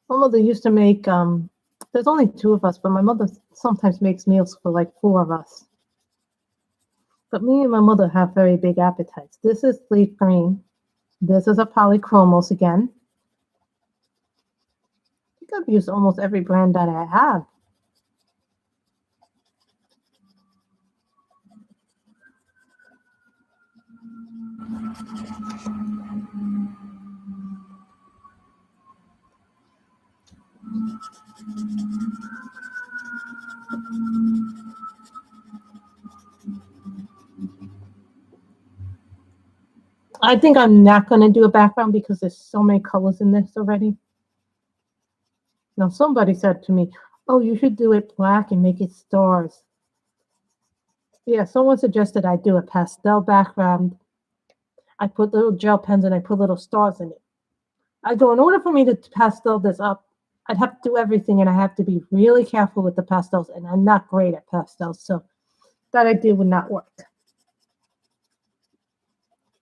S1: My mother used to make, there's only 2 of us, but my mother sometimes makes meals for like 4 of us. But me and my mother have very big appetites. This is leaf green. This is a polychromos again. I think I've used almost every brand that I have. I think I'm not going to do a background because there's so many colors in this already. Now, somebody said to me, oh, you should do it black and make it stars. Yeah, someone suggested I do a pastel background. I put little gel pens and I put little stars in it. I go, in order for me to pastel this up, I'd have to do everything and I have to be really careful with the pastels, and I'm not great at pastels, so that idea would not work.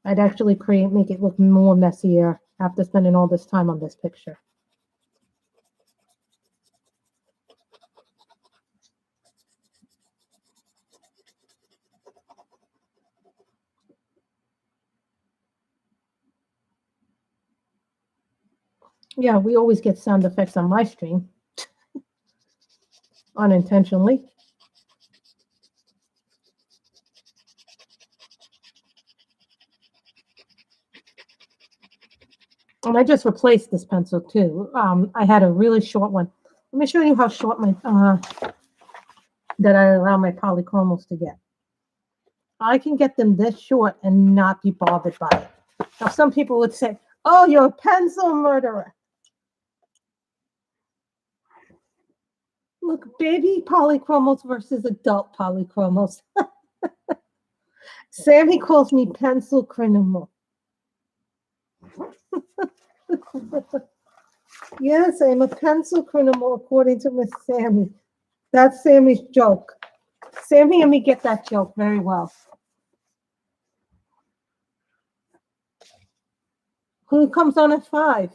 S1: I'd actually make it look more messier after spending all this time on this picture. Yeah, we always get sound effects on my stream. Unintentionally. And I just replaced this pencil too. I had a really short one. Let me show you how short my that I allow my polychromos to get. I can get them this short and not be bothered by it. Now, some people would say, oh, you're a pencil murderer. Look, baby polychromos versus adult polychromos. Sammy calls me pencil criminal. Yes, I'm a pencil criminal according to Miss Sammy. That's Sammy's joke. Sammy and me get that joke very well. Who comes on at 5?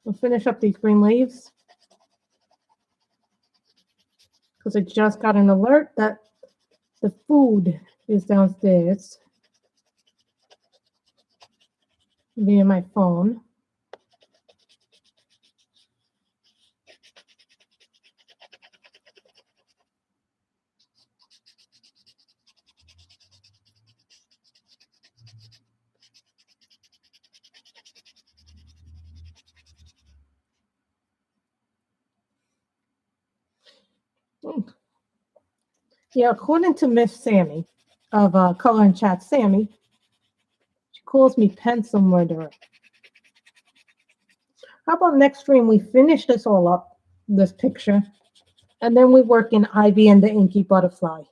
S1: We'll finish up these green leaves. Because I just got an alert that the food is downstairs via my phone. Yeah, according to Miss Sammy of Color and Chat Sammy, she calls me pencil murderer. How about next stream we finish this all up, this picture, and then we work in Ivy and the Inky Butterfly.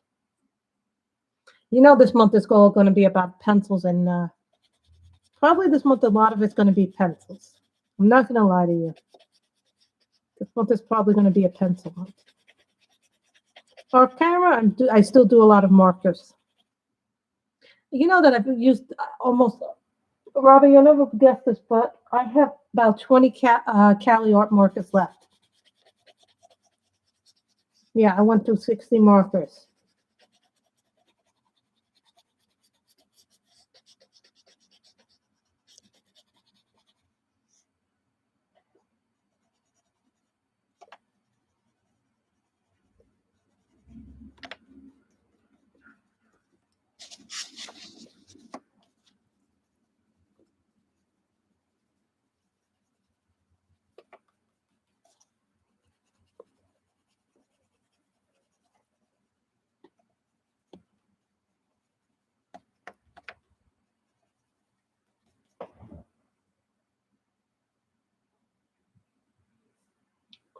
S1: This month is all going to be about pencils, and probably this month a lot of it's going to be pencils. I'm not going to lie to you. This month is probably going to be a pencil month. Off camera, I still do a lot of markers. You know that I've used almost, Robin, you'll never guess this, but I have about 20 Cali art markers left. Yeah, I went through 60 markers.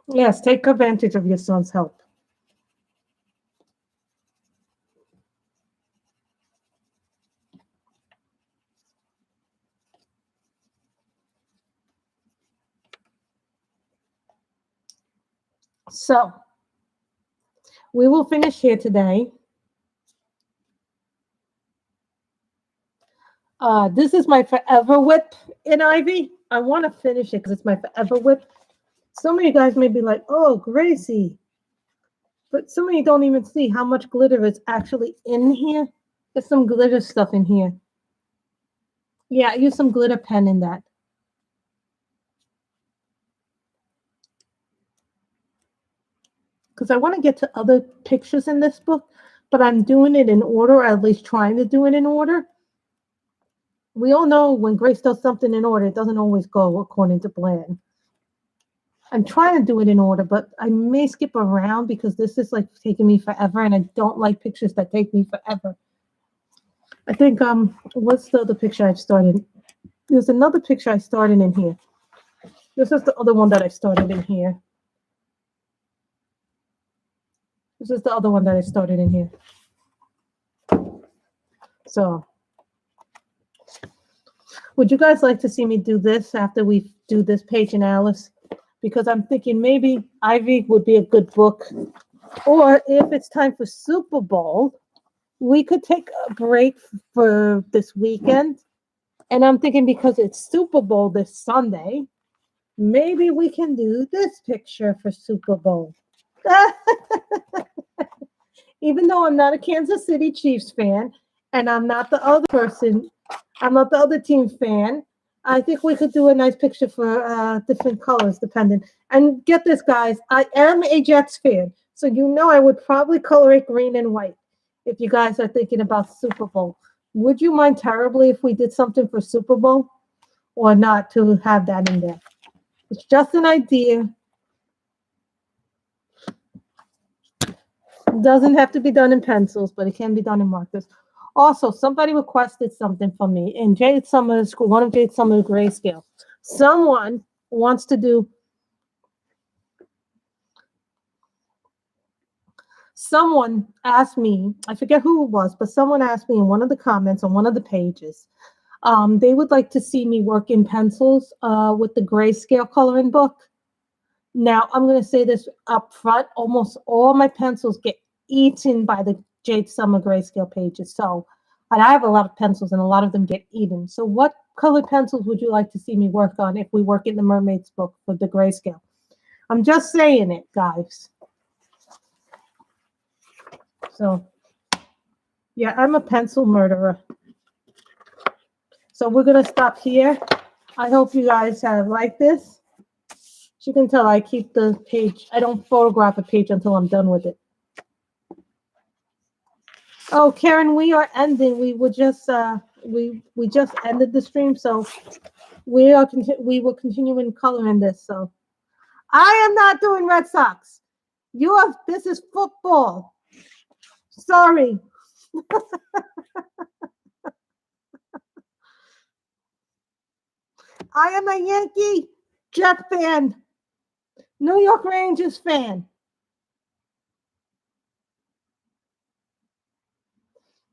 S1: Yes, take advantage of your son's help. So we will finish here today. This is my forever whip in Ivy. I want to finish it because it's my forever whip. Some of you guys may be like, oh, Gracie. But some of you don't even see how much glitter is actually in here. There's some glitter stuff in here. Yeah, I used some glitter pen in that. Because I want to get to other pictures in this book, but I'm doing it in order, or at least trying to do it in order. We all know when Grace does something in order, it doesn't always go according to plan. I'm trying to do it in order, but I may skip around because this is like taking me forever, and I don't like pictures that take me forever. I think what's the other picture I've started? There's another picture I started in here. This is the other one that I started in here. This is the other one that I started in here. So, would you guys like to see me do this after we do this page in Alice? Because I'm thinking maybe Ivy would be a good book. Or if it's time for Super Bowl, we could take a break for this weekend. And I'm thinking because it's Super Bowl this Sunday, maybe we can do this picture for Super Bowl. Even though I'm not a Kansas City Chiefs fan, and I'm not the other person, I'm not the other team fan, I think we could do a nice picture for different colors, depending. And get this, guys, I am a Jets fan, so you know I would probably color it green and white if you guys are thinking about Super Bowl. Would you mind terribly if we did something for Super Bowl or not to have that in there? It's just an idea. It doesn't have to be done in pencils, but it can be done in markers. Also, somebody requested something from me in Jade Summers, one of Jade Summers grayscale. Someone wants to do. Someone asked me, I forget who it was, but someone asked me in one of the comments on one of the pages, they would like to see me work in pencils with the grayscale coloring book. Now, I'm going to say this up front. Almost all my pencils get eaten by the Jade Summer grayscale pages. So, and I have a lot of pencils and a lot of them get eaten. So what colored pencils would you like to see me work on if we work in the Mermaids book for the grayscale? I'm just saying it, guys. So, yeah, I'm a pencil murderer. So we're going to stop here. I hope you guys have liked this. As you can tell, I keep the page. I don't photograph a page until I'm done with it. Oh, Karen, we are ending. We were just we just ended the stream, so we will continue in coloring this. So I am not doing Red Sox. This is football. Sorry. I am a Yankee Jet fan. New York Rangers fan.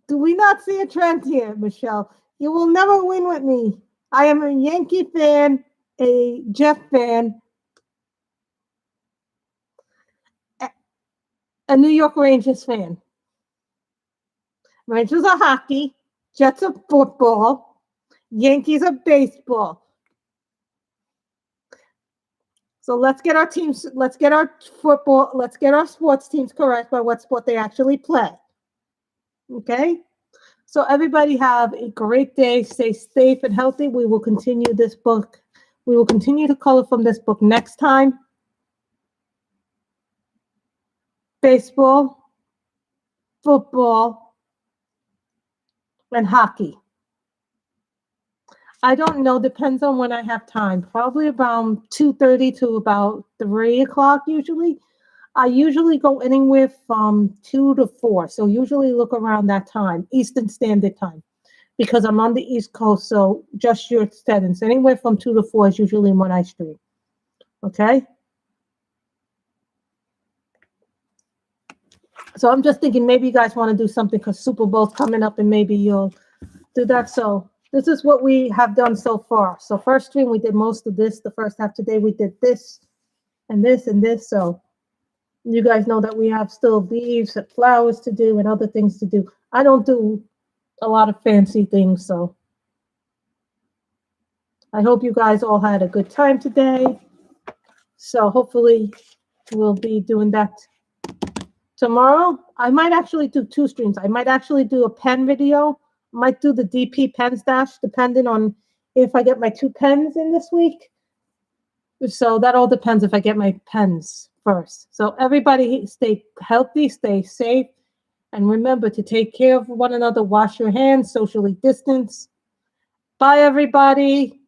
S1: Do we not see a trend here, Michelle? You will never win with me. I am a Yankee fan, a Jet fan, a New York Rangers fan. Rangers are hockey, Jets are football, Yankees are baseball. So let's get our teams, let's get our football, let's get our sports teams correct by what sport they actually play. Okay? So everybody have a great day. Stay safe and healthy. We will continue this book. We will continue to color from this book next time. Baseball, football, and hockey. I don't know. Depends on when I have time. Probably around 2:30 to about 3 o'clock usually. I usually go anywhere from 2 to 4. So usually look around that time, Eastern Standard Time, because I'm on the East Coast. So just your settings. Anywhere from 2 to 4 is usually when I stream. Okay? So I'm just thinking maybe you guys want to do something because Super Bowl's coming up and maybe you'll do that. So this is what we have done so far. So first stream, we did most of this. The first half today, we did this and this and this. So you guys know that we have still leaves and flowers to do and other things to do. I don't do a lot of fancy things, so I hope you guys all had a good time today. So hopefully we'll be doing that tomorrow. I might actually do 2 streams. I might actually do a pen video. Might do the DP pen stash, depending on if I get my 2 pens in this week. So that all depends if I get my pens first. So everybody stay healthy, stay safe, and remember to take care of one another. Wash your hands, socially distance. Bye, everybody.